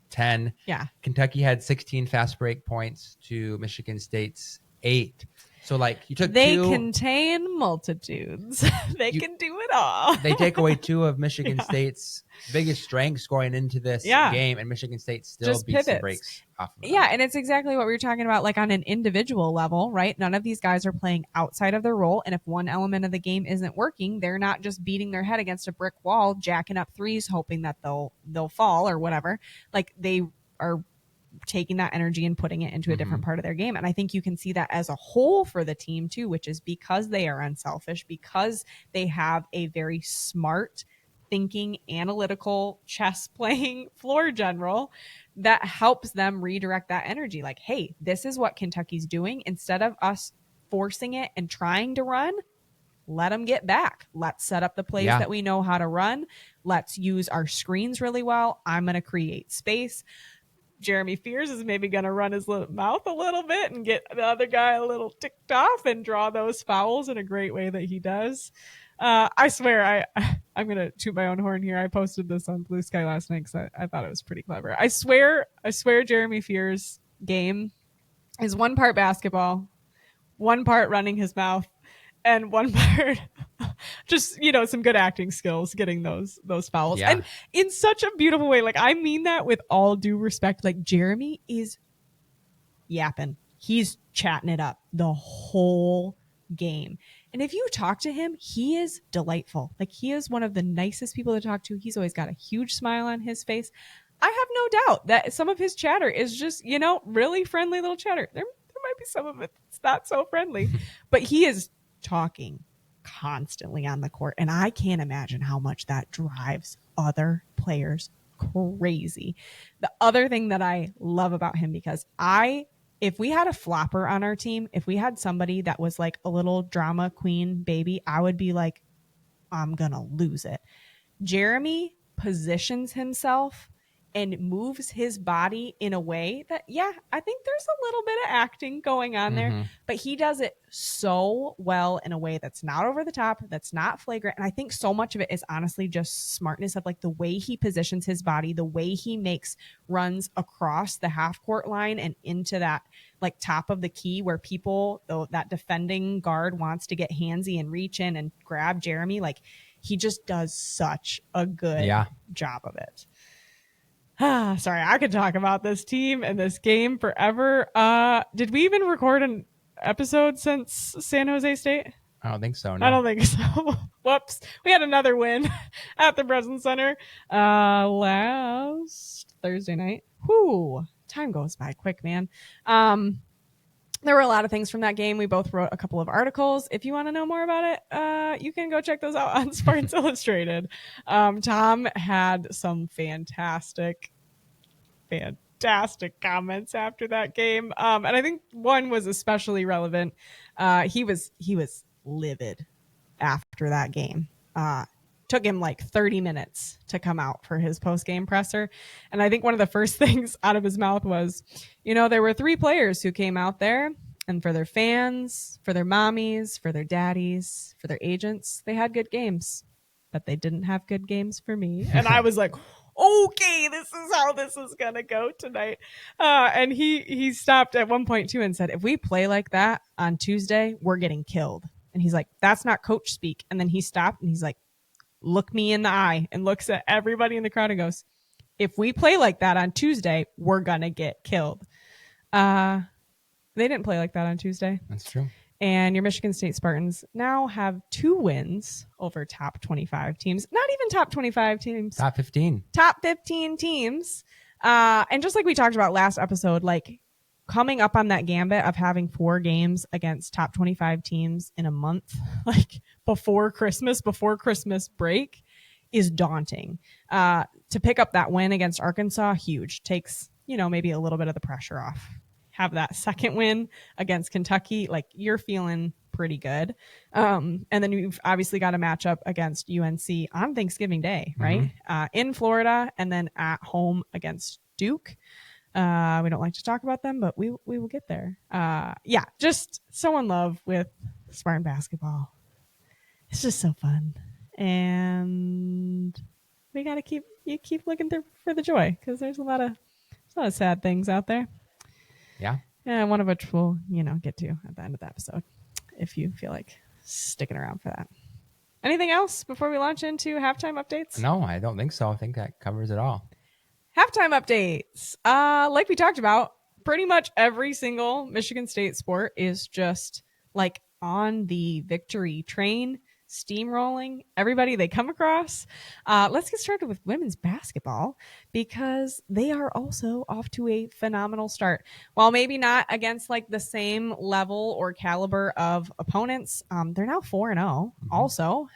10. Yeah, Kentucky had 16 fast break points to Michigan State's 8. So like you took they two. contain multitudes. They can do it all. They take away two of Michigan State's biggest strengths going into this game, and Michigan State still just beats pivots. the brakes off of them. Yeah, and it's exactly what we were talking about, like on an individual level, right? None of these guys are playing outside of their role, and if one element of the game isn't working, they're not just beating their head against a brick wall, jacking up threes, hoping that they'll fall or whatever. Like they are taking that energy and putting it into a different part of their game. And I think you can see that as a whole for the team too, which is because they are unselfish, because they have a very smart thinking, analytical, chess playing floor general that helps them redirect that energy. Like, hey, this is what Kentucky's doing. Instead of us forcing it and trying to run, let them get back. Let's set up the plays that we know how to run. Let's use our screens really well. I'm going to create space. Jeremy Fears is maybe going to run his mouth a little bit and get the other guy a little ticked off and draw those fouls in a great way that he does. I swear, I'm going to toot my own horn here. I posted this on Blue Sky last night because I thought it was pretty clever. I swear Jeremy Fears' game is one part basketball, one part running his mouth, and one part just, some good acting skills getting those fouls. Yeah. And in such a beautiful way. Like, I mean that with all due respect. Like, Jeremy is yapping. He's chatting it up the whole game. And if you talk to him, he is delightful. Like, he is one of the nicest people to talk to. He's always got a huge smile on his face. I have no doubt that some of his chatter is just, really friendly little chatter. There might be some of it that's not so friendly, but he is talking constantly on the court, and I can't imagine how much that drives other players crazy. The other thing that I love about him, because if we had a flopper on our team, if we had somebody that was like a little drama queen baby, I would be like, I'm gonna lose it. Jeremy positions himself and moves his body in a way that, I think there's a little bit of acting going on there, but he does it so well in a way that's not over the top, that's not flagrant. And I think so much of it is honestly just smartness of like the way he positions his body, the way he makes runs across the half court line and into that like top of the key where people, though that defending guard wants to get handsy and reach in and grab Jeremy. Like, he just does such a good job of it. Sorry, I could talk about this team and this game forever. Did we even record an episode since San Jose State? I don't think so. No. I don't think so. Whoops. We had another win at the Breslin Center last Thursday night. Whew. Time goes by quick, man. There were a lot of things from that game. We both wrote a couple of articles. If you want to know more about it, you can go check those out on Spartans Illustrated. Tom had some fantastic comments after that game. And I think one was especially relevant. He was livid after that game. Took him like 30 minutes to come out for his post-game presser. And I think one of the first things out of his mouth was, there were 3 players who came out there, and for their fans, for their mommies, for their daddies, for their agents, they had good games, but they didn't have good games for me. And I was like, okay, this is how this is going to go tonight. And he stopped at one point too and said, if we play like that on Tuesday, we're getting killed. And he's like, that's not coach speak. And then he stopped and he's like, look me in the eye, and looks at everybody in the crowd and goes, if we play like that on Tuesday, we're going to get killed. They didn't play like that on Tuesday. That's true. And your Michigan State Spartans now have 2 wins over top 25 teams. Not even top 25 teams. Top 15. Top 15 teams. And just like we talked about last episode, like coming up on that gambit of having 4 games against top 25 teams in a month, like before Christmas break, is daunting. To pick up that win against Arkansas, huge. Takes, maybe a little bit of the pressure off. Have that second win against Kentucky, like you're feeling pretty good. And then you've obviously got a matchup against UNC on Thanksgiving Day, right? In Florida, and then at home against Duke. We don't like to talk about them, but we will get there. Just so in love with Spartan basketball. It's just so fun. And we got to keep looking for the joy, because there's a lot of sad things out there. Yeah. one of which we'll, get to at the end of the episode if you feel like sticking around for that. Anything else before we launch into halftime updates? No, I don't think so. I think that covers it all. Halftime updates. Like we talked about, pretty much every single Michigan State sport is just like on the victory train, steamrolling everybody they come across. Let's get started with women's basketball because they are also off to a phenomenal start. While maybe not against like the same level or caliber of opponents, they're now 4-0 also,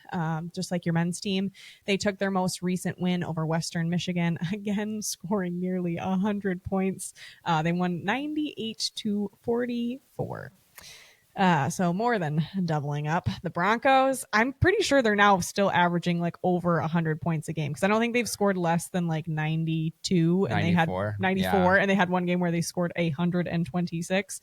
just like your men's team. They took their most recent win over Western Michigan, again scoring nearly 100 points. They won 98-44. So more than doubling up. The Broncos, I'm pretty sure they're now still averaging like over 100 points a game because I don't think they've scored less than like 92 and 94, they had 94 and they had one game where they scored 126.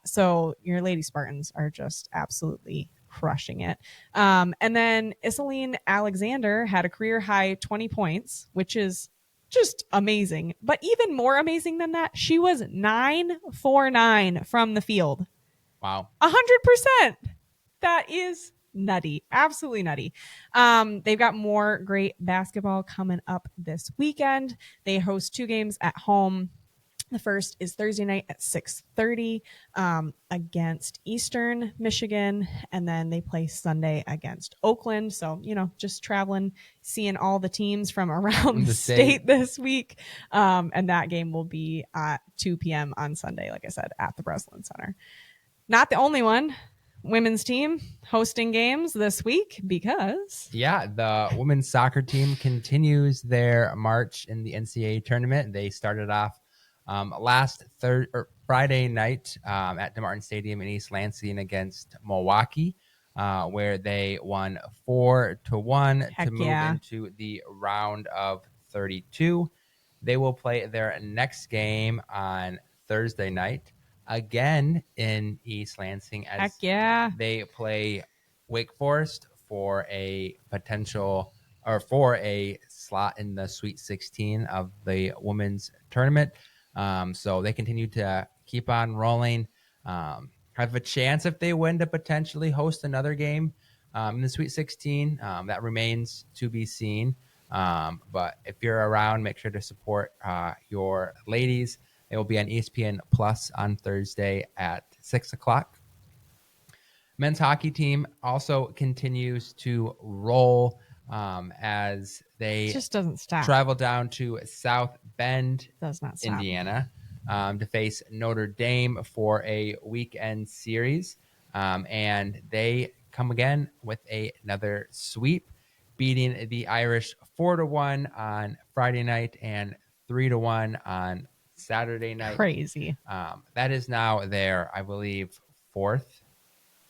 So your Lady Spartans are just absolutely crushing it. And then Isaline Alexander had a career high 20 points, which is just amazing. But even more amazing than that, she was 9-for-9 from the field. Wow. 100%. That is nutty. Absolutely nutty. They've got more great basketball coming up this weekend. They host 2 games at home. The first is Thursday night at 6:30 against Eastern Michigan, and then they play Sunday against Oakland. So, just traveling, seeing all the teams from around the state this week. And that game will be at 2 p.m. on Sunday, like I said, at the Breslin Center. Not the only one. Women's team hosting games this week because... Yeah, the women's soccer team continues their march in the NCAA tournament. They started off last Friday night at DeMartin Stadium in East Lansing against Milwaukee, where they won 4-1 to move into the round of 32. They will play their next game on Thursday night, again in East Lansing, as they play Wake Forest for a potential or for a slot in the Sweet 16 of the women's tournament. So they continue to keep on rolling. Have a chance if they win to potentially host another game in the Sweet 16. That remains to be seen. But if you're around, make sure to support your ladies. It will be on ESPN Plus on Thursday at 6 o'clock. Men's hockey team also continues to roll as they just doesn't stop. Travel down to South Bend, Indiana, to face Notre Dame for a weekend series. And they come again with another sweep, beating the Irish 4-1 on Friday night and 3-1 on Saturday night. Crazy. That is now their, I believe, fourth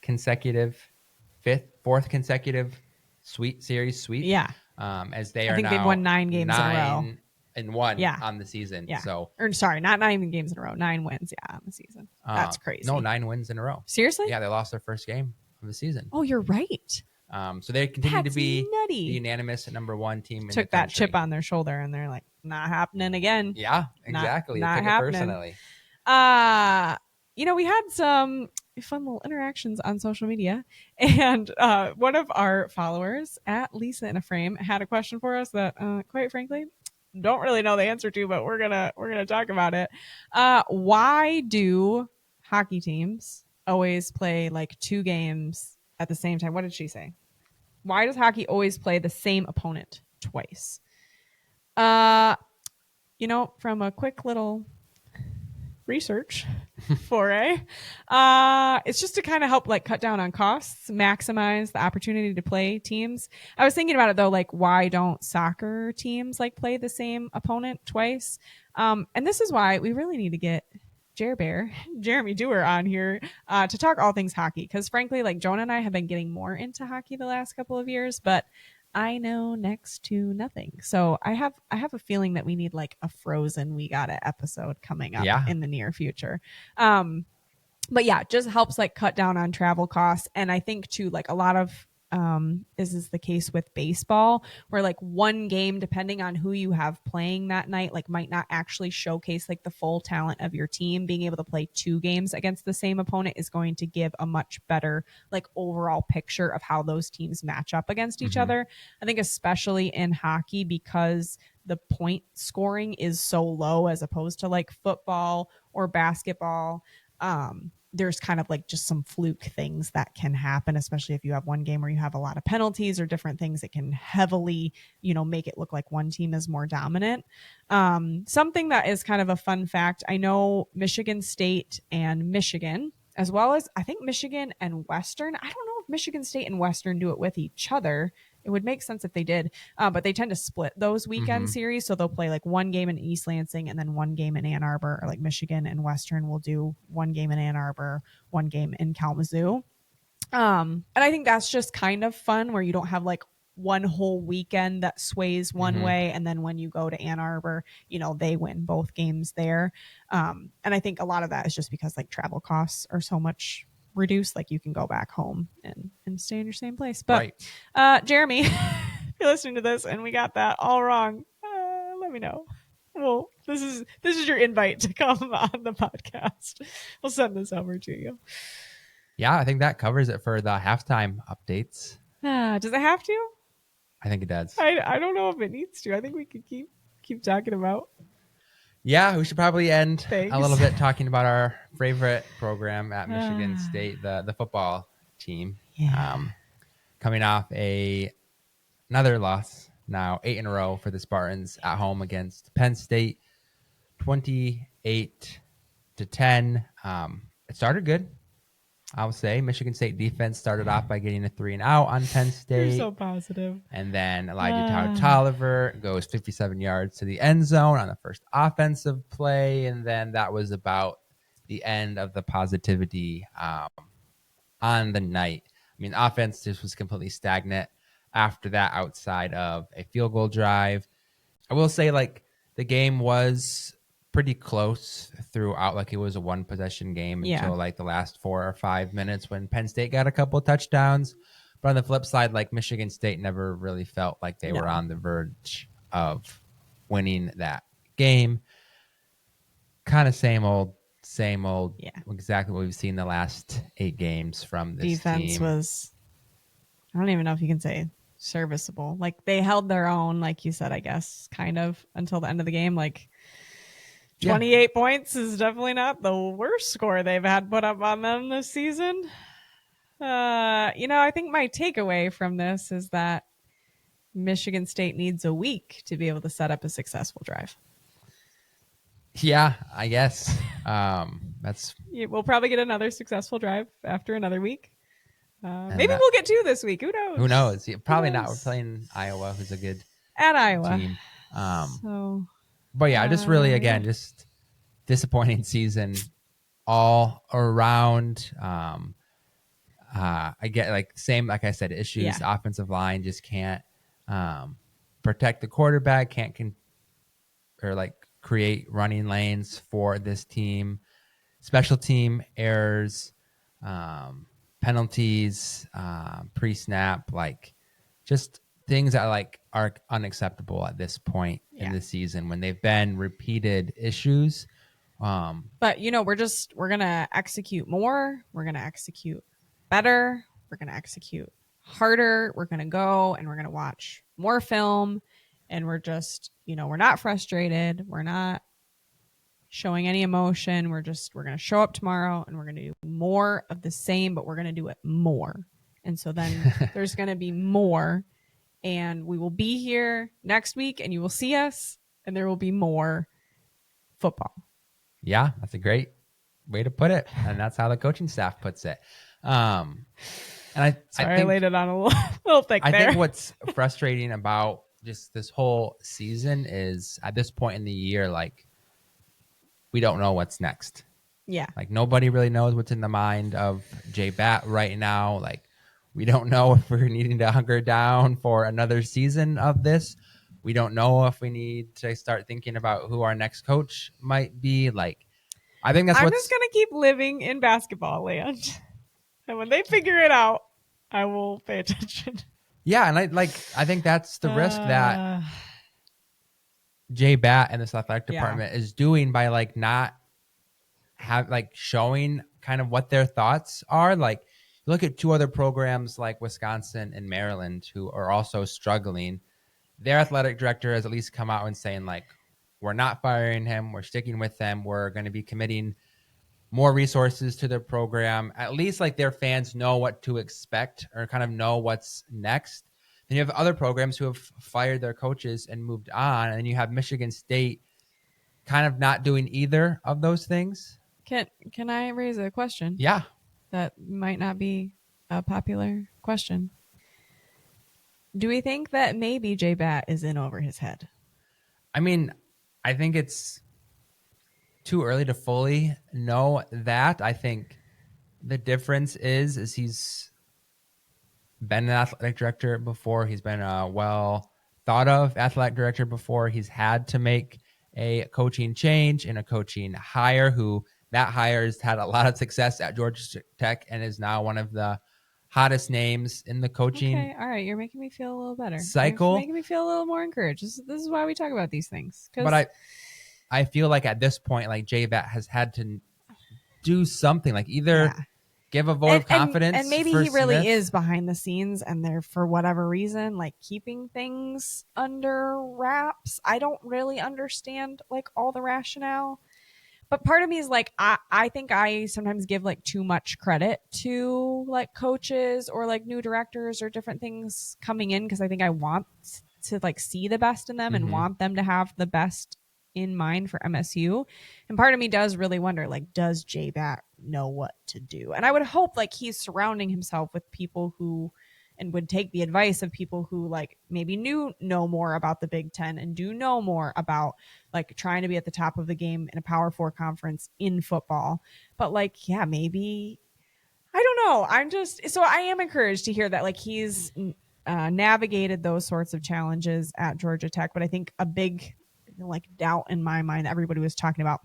consecutive series sweep. Yeah. As they I think they've won 9 games in a row. 9-1 on the season. Yeah. So, or sorry, not 9 games in a row. 9 wins. Yeah, on the season. That's crazy. No, 9 wins in a row. Seriously? Yeah, they lost their first game of the season. Oh, you're right. So they continue to be nutty. The unanimous number 1 team. Took that chip on their shoulder, and they're like, not happening again. Yeah, exactly. Not took happening. It personally. We had some fun little interactions on social media, and one of our followers at Lisa in a Frame had a question for us that, quite frankly, don't really know the answer to, but we're gonna talk about it. Why do hockey teams always play like 2 games at the same time? What did she say? Why does hockey always play the same opponent twice? From a quick little research foray, it's just to kind of help like cut down on costs, maximize the opportunity to play teams. I was thinking about it though, like why don't soccer teams like play the same opponent twice? And this is why we really need to get Jeremy Dewar on here to talk all things hockey, because frankly, like Jonah and I have been getting more into hockey the last couple of years, but I know next to nothing. So I have a feeling that we need like a Frozen We Got It episode coming up in the near future. But yeah, it just helps like cut down on travel costs. And I think too, like a lot of is the case with baseball, where like one game, depending on who you have playing that night, like might not actually showcase like the full talent of your team. Being able to play 2 games against the same opponent is going to give a much better like overall picture of how those teams match up against each other. I think especially in hockey, because the point scoring is so low as opposed to like football or basketball. There's kind of like just some fluke things that can happen, especially if you have one game where you have a lot of penalties or different things that can heavily, make it look like one team is more dominant. Something that is kind of a fun fact, I know Michigan State and Michigan, as well as I think Michigan and Western, I don't know if Michigan State and Western do it with each other. It would make sense if they did, but they tend to split those weekend series. So they'll play like one game in East Lansing and then one game in Ann Arbor, or like Michigan and Western will do one game in Ann Arbor, one game in Kalamazoo. And I think that's just kind of fun where you don't have like one whole weekend that sways one way. And then when you go to Ann Arbor, they win both games there. And I think a lot of that is just because like travel costs are so much reduced, like you can go back home and stay in your same place. But Jeremy, if you're listening to this and we got that all wrong, let me know. Well, this is your invite to come on the podcast. We'll send this over to you. Yeah, I think that covers it for the halftime updates. Does it have to? I think it does. I don't know if it needs to. I think we could keep talking about. Yeah, we should probably end a little bit talking about our favorite program at Michigan State, the football team. Yeah. Coming off another loss, now 8 in a row for the Spartans at home against Penn State, 28-10. It started good, I would say. Michigan State defense started off by getting a 3-and-out on Penn State. You're so positive. And then Elijah Tolliver goes 57 yards to the end zone on the first offensive play. And then that was about the end of the positivity on the night. I mean, offense just was completely stagnant after that outside of a field goal drive. I will say, like, the game was pretty close throughout. Like, it was a one possession game until like the last 4 or 5 minutes when Penn State got a couple of touchdowns. But on the flip side, like, Michigan State never really felt like they were on the verge of winning that game. Kind of same old, exactly what we've seen the last 8 games from this defense team. Was, I don't even know if you can say serviceable. Like, they held their own, like you said, I guess, kind of until the end of the game. Like, 28 points is definitely not the worst score they've had put up on them this season. I think my takeaway from this is that Michigan State needs a week to be able to set up a successful drive. Yeah, I guess. We'll probably get another successul drive after another week. Maybe we'll get 2 this week. Who knows? Who knows? Probably not. We're playing Iowa, who's a good at Iowa team. But yeah, just really, again, just disappointing season all around. I get like I said, issues. The offensive line just can't protect the quarterback, can't create running lanes for this team. Special team errors, penalties, pre-snap, like just things that like are unacceptable at this point in the season when they've been repeated issues. But we're gonna execute more. We're gonna execute better. We're gonna execute harder. We're gonna go and we're gonna watch more film. And we're just, we're not frustrated. We're not showing any emotion. We're going to show up tomorrow and we're going to do more of the same, but we're going to do it more. And so then there's going to be more, and we will be here next week and you will see us, and there will be more football. Yeah, that's a great way to put it. And that's how the coaching staff puts it. And I think, laid it on a little thick there. I think what's frustrating about just this whole season is at this point in the year, like, we don't know what's next. Yeah. Like, nobody really knows what's in the mind of Jay Batt right now. Like, we don't know if we're needing to hunker down for another season of this. We don't know if we need to start thinking about who our next coach might be. Like, I think I'm just going to keep living in basketball land. And when they figure it out, I will pay attention. Yeah, and I think that's the risk that Jay Bat and this athletic department is doing by like not showing kind of what their thoughts are. Like, look at two other programs like Wisconsin and Maryland who are also struggling. Their athletic director has at least come out and saying like, we're not firing him, we're sticking with them, we're going to be committing more resources to their program. At least like their fans know what to expect or kind of know what's next. Then you have other programs who have fired their coaches and moved on, and then you have Michigan State kind of not doing either of those things. Can I raise a question? Yeah. That might not be a popular question. Do we think that maybe J Bat is in over his head? I mean, I think it's too early to fully know that. I think the difference is he's been an athletic director before. He's been a well thought of athletic director before. He's had to make a coaching change and a coaching hire that hire has had a lot of success at Georgia Tech and is now one of the hottest names in the coaching. Okay, all right, you're making me feel a little better. Cycle. You're making me feel a little more encouraged. This is why we talk about these things. But I feel like at this point, like JVAT has had to do something, like either give a vote of confidence, and maybe he really is behind the scenes, and they're for whatever reason like keeping things under wraps. I don't really understand like all the rationale. But part of me is like, I think I sometimes give like too much credit to like coaches or like new directors or different things coming in because I think I want to like see the best in them and want them to have the best in mind for MSU. And part of me does really wonder, like, does JBat know what to do? And I would hope like he's surrounding himself with people who and would take the advice of people who like maybe know more about the Big Ten and do know more about like trying to be at the top of the game in a Power 4 conference in football. But like, yeah, maybe, I don't know. I am encouraged to hear that like he's navigated those sorts of challenges at Georgia Tech. But I think a big like doubt in my mind, everybody was talking about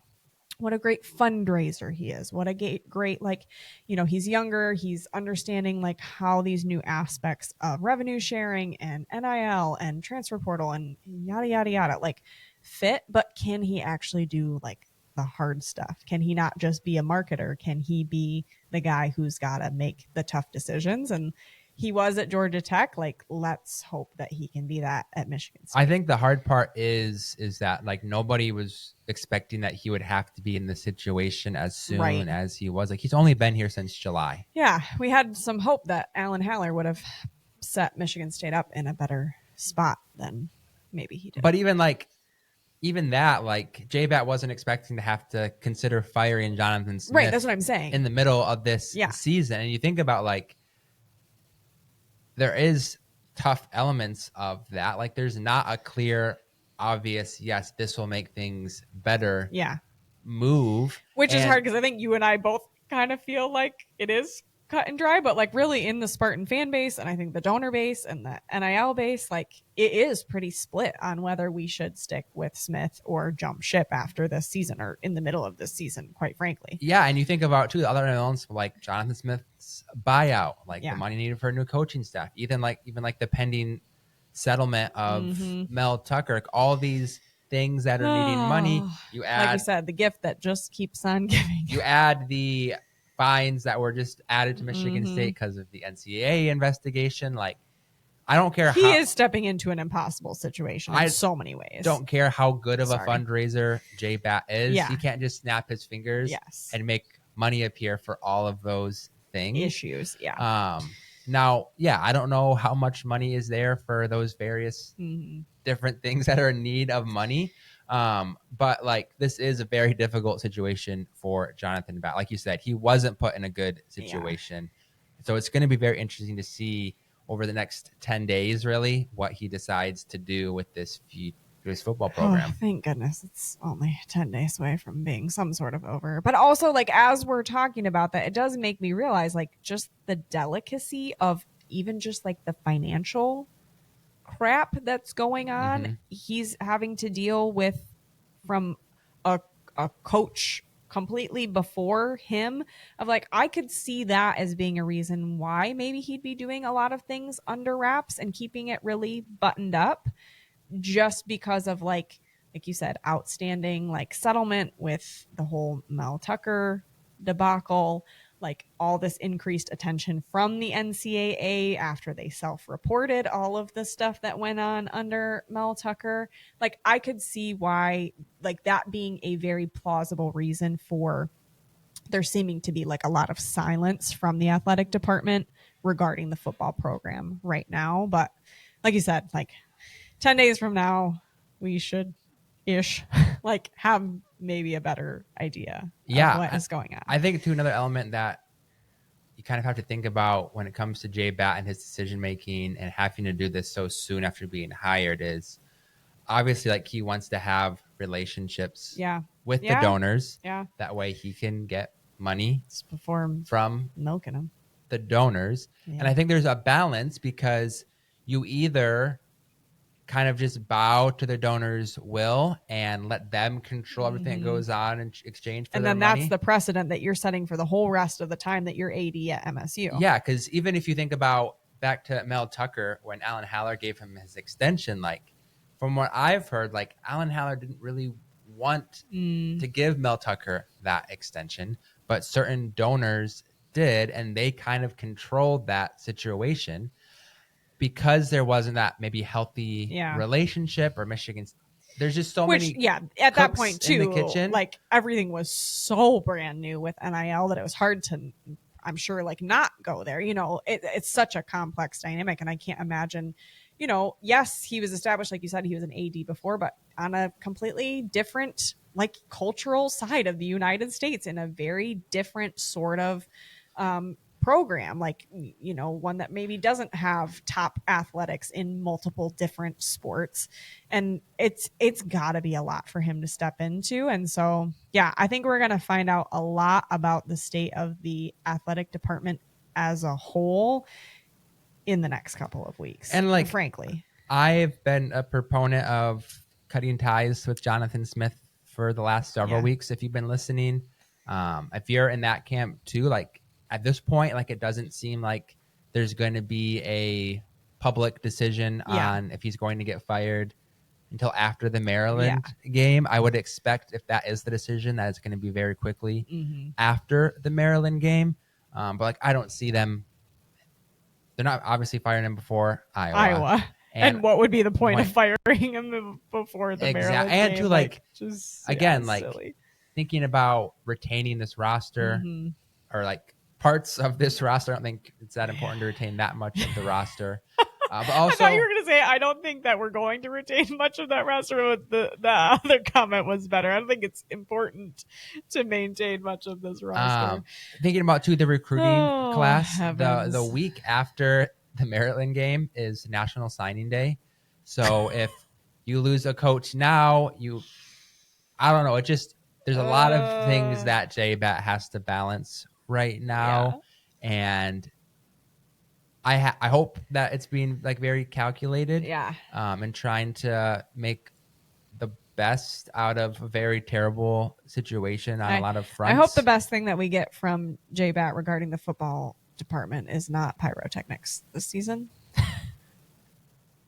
what a great fundraiser he is. What a great, like, you know, he's younger. He's understanding like how these new aspects of revenue sharing and NIL and transfer portal and yada, yada, yada, like fit. But can he actually do like the hard stuff? Can he not just be a marketer? Can he be the guy who's got to make the tough decisions? And he was at Georgia Tech. Like, let's hope that he can be that at Michigan State. I think the hard part is that like nobody was expecting that he would have to be in the situation as soon as he was. Like, he's only been here since July. Yeah, we had some hope that Alan Haller would have set Michigan State up in a better spot than maybe he did. But even that, like JBat wasn't expecting to have to consider firing Jonathan Smith. Right, that's what I'm saying. In the middle of this season. And you think about like, there is tough elements of that. Like, there's not a clear, obvious, yes, this will make things better. Move. Which is hard because I think you and I both kind of feel like it is cut and dry, but like really in the Spartan fan base and I think the donor base and the NIL base, like it is pretty split on whether we should stick with Smith or jump ship after this season or in the middle of this season, quite frankly. Yeah, and you think about too the other elements like Jonathan Smith's buyout, like the money needed for a new coaching staff, even like the pending settlement of Mel Tucker, like all these things that are needing money. You add, like we said, the gift that just keeps on giving. You add the fines that were just added to Michigan State because of the NCAA investigation. Like, I don't care. He is stepping into an impossible situation in so many ways. Don't care how good of a fundraiser JBat is. He can't just snap his fingers and make money appear for all of those things. Issues. Now, I don't know how much money is there for those various different things that are in need of money. But like, this is a very difficult situation for Jonathan Bat. Like you said, he wasn't put in a good situation. So it's going to be very interesting to see over the next 10 days, really, what he decides to do with this football program. Oh, thank goodness it's only 10 days away from being some sort of over. But also, like, as we're talking about that, it does make me realize, like, just the delicacy of even just like the financial crap that's going on. He's having to deal with from a coach completely before him, of like, I could see that as being a reason why maybe he'd be doing a lot of things under wraps and keeping it really buttoned up, just because of like you said, outstanding like settlement with the whole Mel Tucker debacle, like all this increased attention from the NCAA after they self-reported all of the stuff that went on under Mel Tucker. Like, I could see why, like, that being a very plausible reason for there seeming to be like a lot of silence from the athletic department regarding the football program right now. But like you said, like 10 days from now, we should ish like have maybe a better idea of what is going on. I think too, another element that you kind of have to think about when it comes to Jay Batt and his decision making and having to do this so soon after being hired is obviously like he wants to have relationships with the donors. Yeah. That way he can get money from milking them, the donors. Yeah. And I think there's a balance, because you either kind of just bow to the donors' will and let them control everything that goes on in exchange for their money. And then that's the precedent that you're setting for the whole rest of the time that you're AD at MSU. Yeah, because even if you think about back to Mel Tucker, when Alan Haller gave him his extension, like from what I've heard, like Alan Haller didn't really want to give Mel Tucker that extension, but certain donors did, and they kind of controlled that situation. Because there wasn't that maybe healthy relationship, or Michigan, there's just so many. Yeah, at that point too, in the kitchen, like everything was so brand new with NIL that it was hard to, I'm sure, like not go there. You know, it's such a complex dynamic, and I can't imagine. You know, yes, he was established, like you said, he was an AD before, but on a completely different, like, cultural side of the United States, in a very different sort of program, like, you know, one that maybe doesn't have top athletics in multiple different sports, and it's got to be a lot for him to step into. And so yeah, I think we're going to find out a lot about the state of the athletic department as a whole in the next couple of weeks. And like, frankly, I've been a proponent of cutting ties with Jonathan Smith for the last several weeks. If you've been listening, if you're in that camp too, like at this point, like it doesn't seem like there's going to be a public decision on if he's going to get fired until after the Maryland game. I would expect, if that is the decision, that it's going to be very quickly after the Maryland game. But like, I don't see them. They're not obviously firing him before Iowa. And what would be the point of firing him before the Maryland game? And to like just, again, like silly. Thinking about retaining this roster or like parts of this roster, I don't think it's that important to retain that much of the roster. But also, I thought you were going to say, I don't think that we're going to retain much of that roster. But the other comment was better. I don't think it's important to maintain much of this roster. Thinking about too, the recruiting class, the week after the Maryland game is National Signing Day. So if you lose a coach now, I don't know. It just, there's a lot of things that J-Bat has to balance right now. And I hope that it's being like very calculated. And trying to make the best out of a very terrible situation on a lot of fronts. I hope the best thing that we get from J-Bat regarding the football department is not pyrotechnics this season.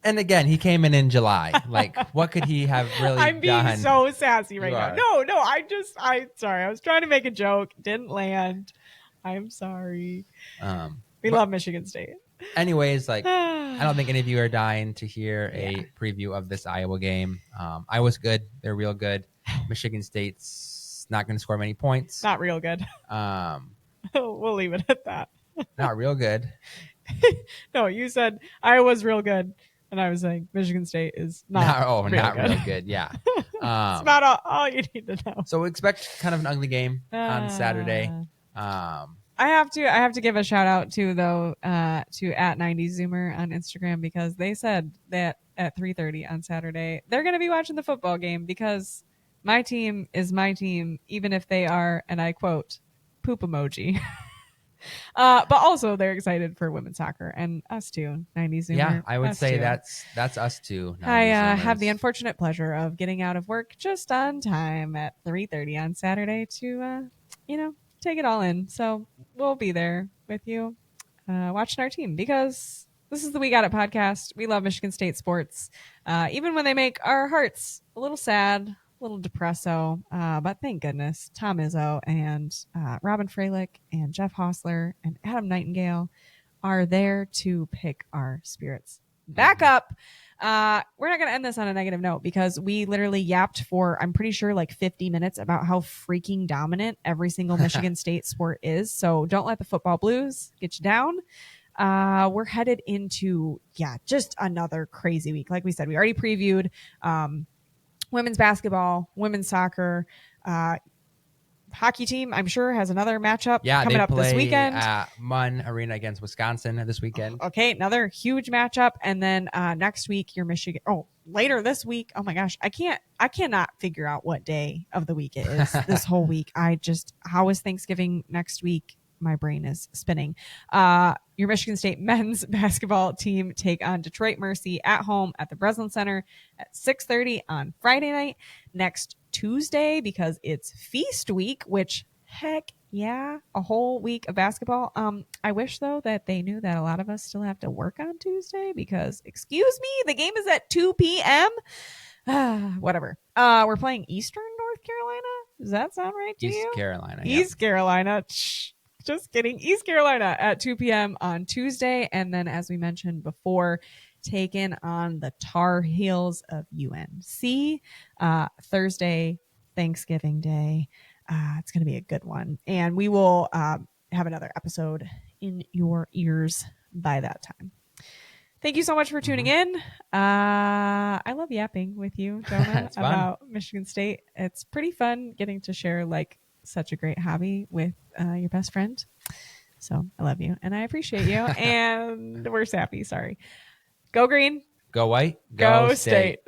And again, he came in July. Like, what could he have really done? I'm being so sassy right now. No, I'm sorry. I was trying to make a joke. Didn't land. I'm sorry. We love Michigan State. Anyways, like, I don't think any of you are dying to hear a preview of this Iowa game. Iowa's good. They're real good. Michigan State's not going to score many points. Not real good. We'll leave it at that. Not real good. No, you said Iowa's real good. And I was saying Michigan State is not real good. Yeah. It's about all you need to know. So we expect kind of an ugly game on Saturday. I have to give a shout out to @90zoomer on Instagram, because they said that at 3:30 on Saturday they're going to be watching the football game, because my team is my team, even if they are, and I quote, poop emoji. But also they're excited for women's soccer and us too. 90s Zoomer. Yeah, I would say too. that's us too. I have the unfortunate pleasure of getting out of work just on time at 3:30 on Saturday to, take it all in. So we'll be there with you watching our team because this is the We Got It podcast. We love Michigan State sports, even when they make our hearts a little sad, a little depresso. But thank goodness Tom Izzo and Robin Freilich and Jeff Hostler and Adam Nightingale are there to pick our spirits back up. We're not going to end this on a negative note because we literally yapped for, I'm pretty sure, like 50 minutes about how freaking dominant every single Michigan State sport is. So don't let the football blues get you down. We're headed into, just another crazy week. Like we said, we already previewed women's basketball, women's soccer, hockey team, I'm sure, has another matchup coming up this weekend. At Munn Arena against Wisconsin this weekend. Okay, another huge matchup. And then next week, your Michigan. Oh, later this week. Oh my gosh, I cannot figure out what day of the week it is this whole week. How is Thanksgiving next week? My brain is spinning. Your Michigan State men's basketball team take on Detroit Mercy at home at the Breslin Center at 6:30 on Friday night. Next Tuesday, because it's feast week, which heck yeah, a whole week of basketball. I wish though that they knew that a lot of us still have to work on Tuesday because, excuse me, the game is at 2 p.m. Whatever. We're playing Eastern North Carolina. Does that sound right to you? East Carolina. East Carolina. Just kidding. East Carolina at 2 p.m. on Tuesday. And then, as we mentioned before, taken on the Tar Heels of UNC Thursday, Thanksgiving Day. It's going to be a good one. And we will have another episode in your ears by that time. Thank you so much for tuning in. I love yapping with you, Jonah, about Michigan State. It's pretty fun getting to share such a great hobby with your best friend. So I love you and I appreciate you. And we're sappy. Sorry. Go green. Go white. Go state.